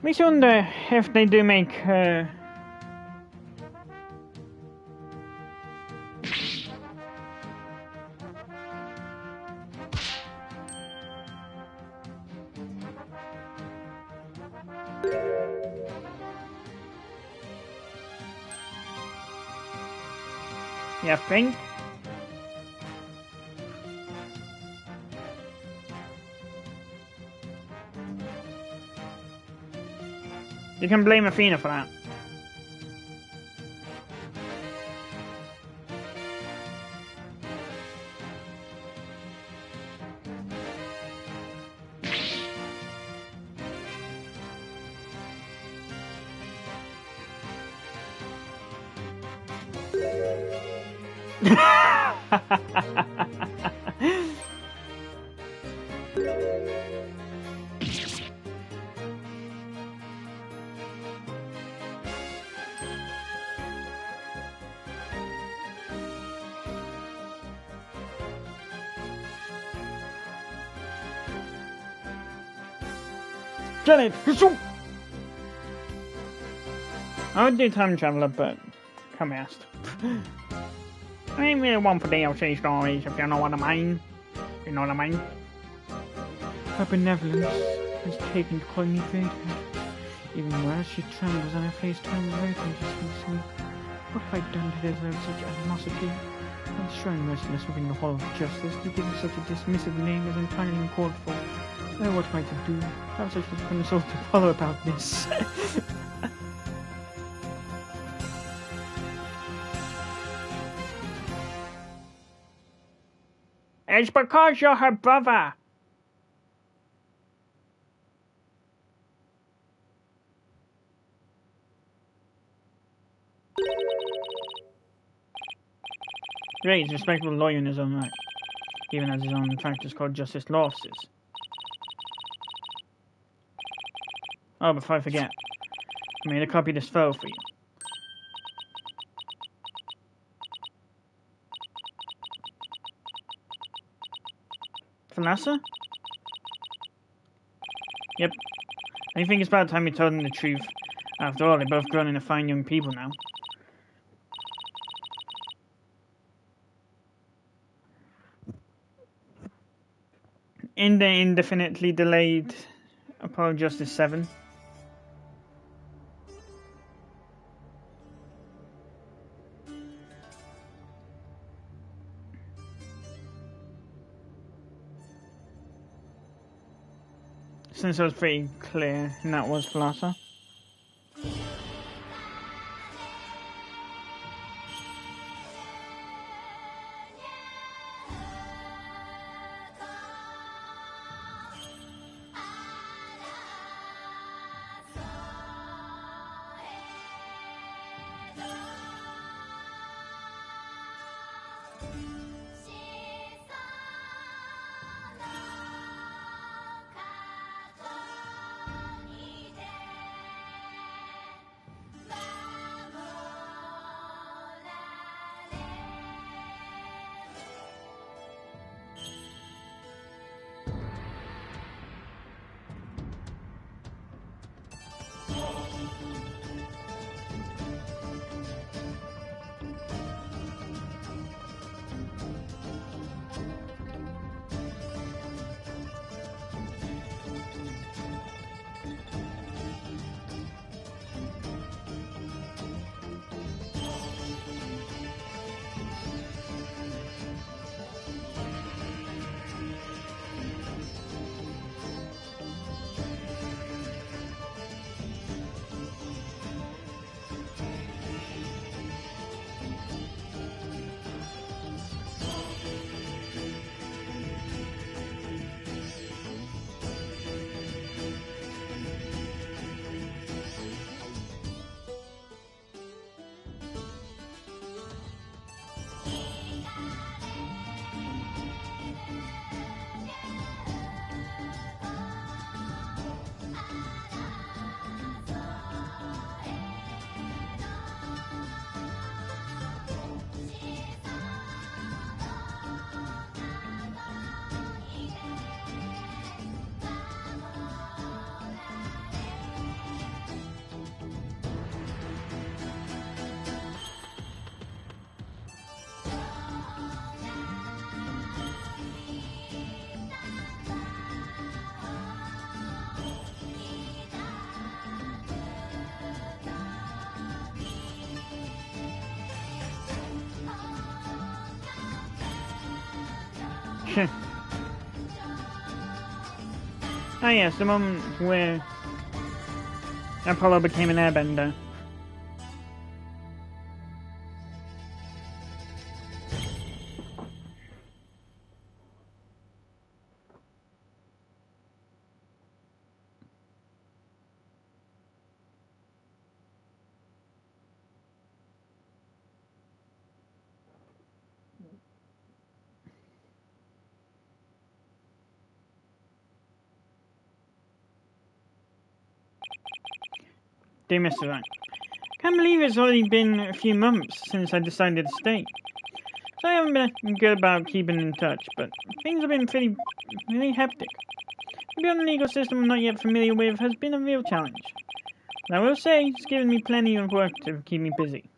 Makes you wonder if they do make you think? You can blame Athena for that. Janet, I would do time traveler, but can't be asked. I ain't really one for DLC stories, if you know what I mean. You know what I mean? Her benevolence has taken to calling me Vader. Even worse, she trembles and her face turns red when she speaks to me. What have I done to deserve such animosity? I'm sure I'm merciless within the Hall of Justice to give me such a dismissive name as entirely uncalled for. Oh, what am I to do? Perhaps I should consult a father about this. It's because you're her brother. Great, he's a respectable lawyer in his own right. Even has his own practice called Justice Law Offices. Oh, before I forget, I made a copy of this file for you. Thalassa? Yep. I think it's about time we told them the truth. After all, they're both grown into fine young people now. In the indefinitely delayed Apollo Justice 7. Since it was pretty clear, and that was Thalassa. Ah yes, the moment where Apollo became an airbender. Dear Mr. Wright, can't believe it's already been a few months since I decided to stay. So I haven't been good about keeping in touch, but things have been really hectic. To be on the legal system I'm not yet familiar with has been a real challenge. But I will say, it's given me plenty of work to keep me busy.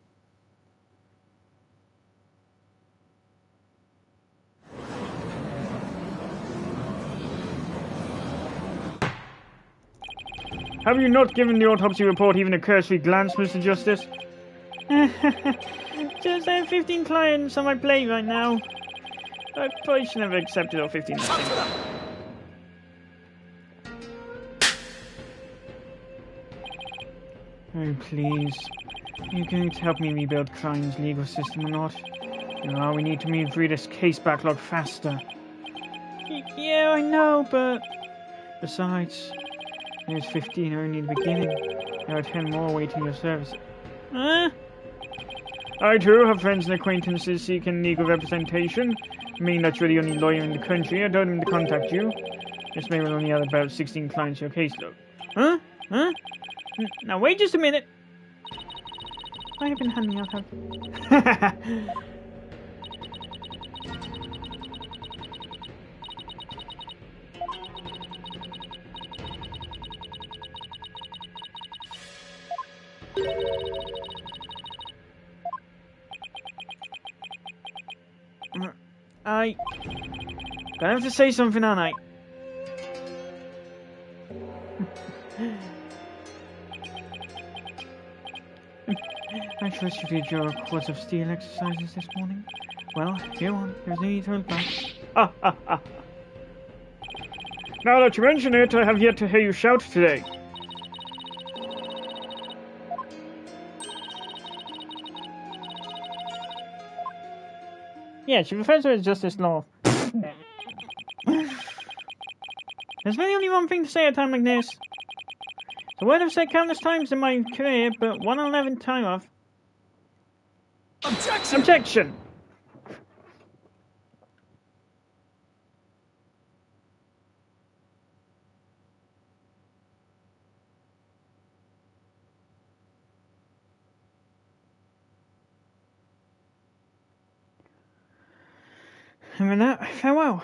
Have you not given the autopsy report even a cursory glance, Mr. Justice? Just have 15 clients on my plate right now. I probably should never accepted all 15. Oh, please. Are you going to help me rebuild Klein's legal system or not? We need to move through this case backlog faster. Yeah, I know, but... Besides, there's 15 only the beginning. There are 10 more awaiting your service. Huh? I too have friends and acquaintances seeking legal representation. I mean that you're the only lawyer in the country. I told them to contact you. This may will only add about 16 clients to your caseload. Huh? Huh? Now wait just a minute. I have been handing out help. I have to say something, aren't I? I trust you did your Quartz of Steel exercises this morning. Well, here on. There's no need to hold back. Now that you mention it, I have yet to hear you shout today. Yeah, she refers to it as Justice Law. There's really only one thing to say at a time like this. It's a word I've said countless times in my career, but one I'll never tire of. Objection! Objection! And with that, farewell.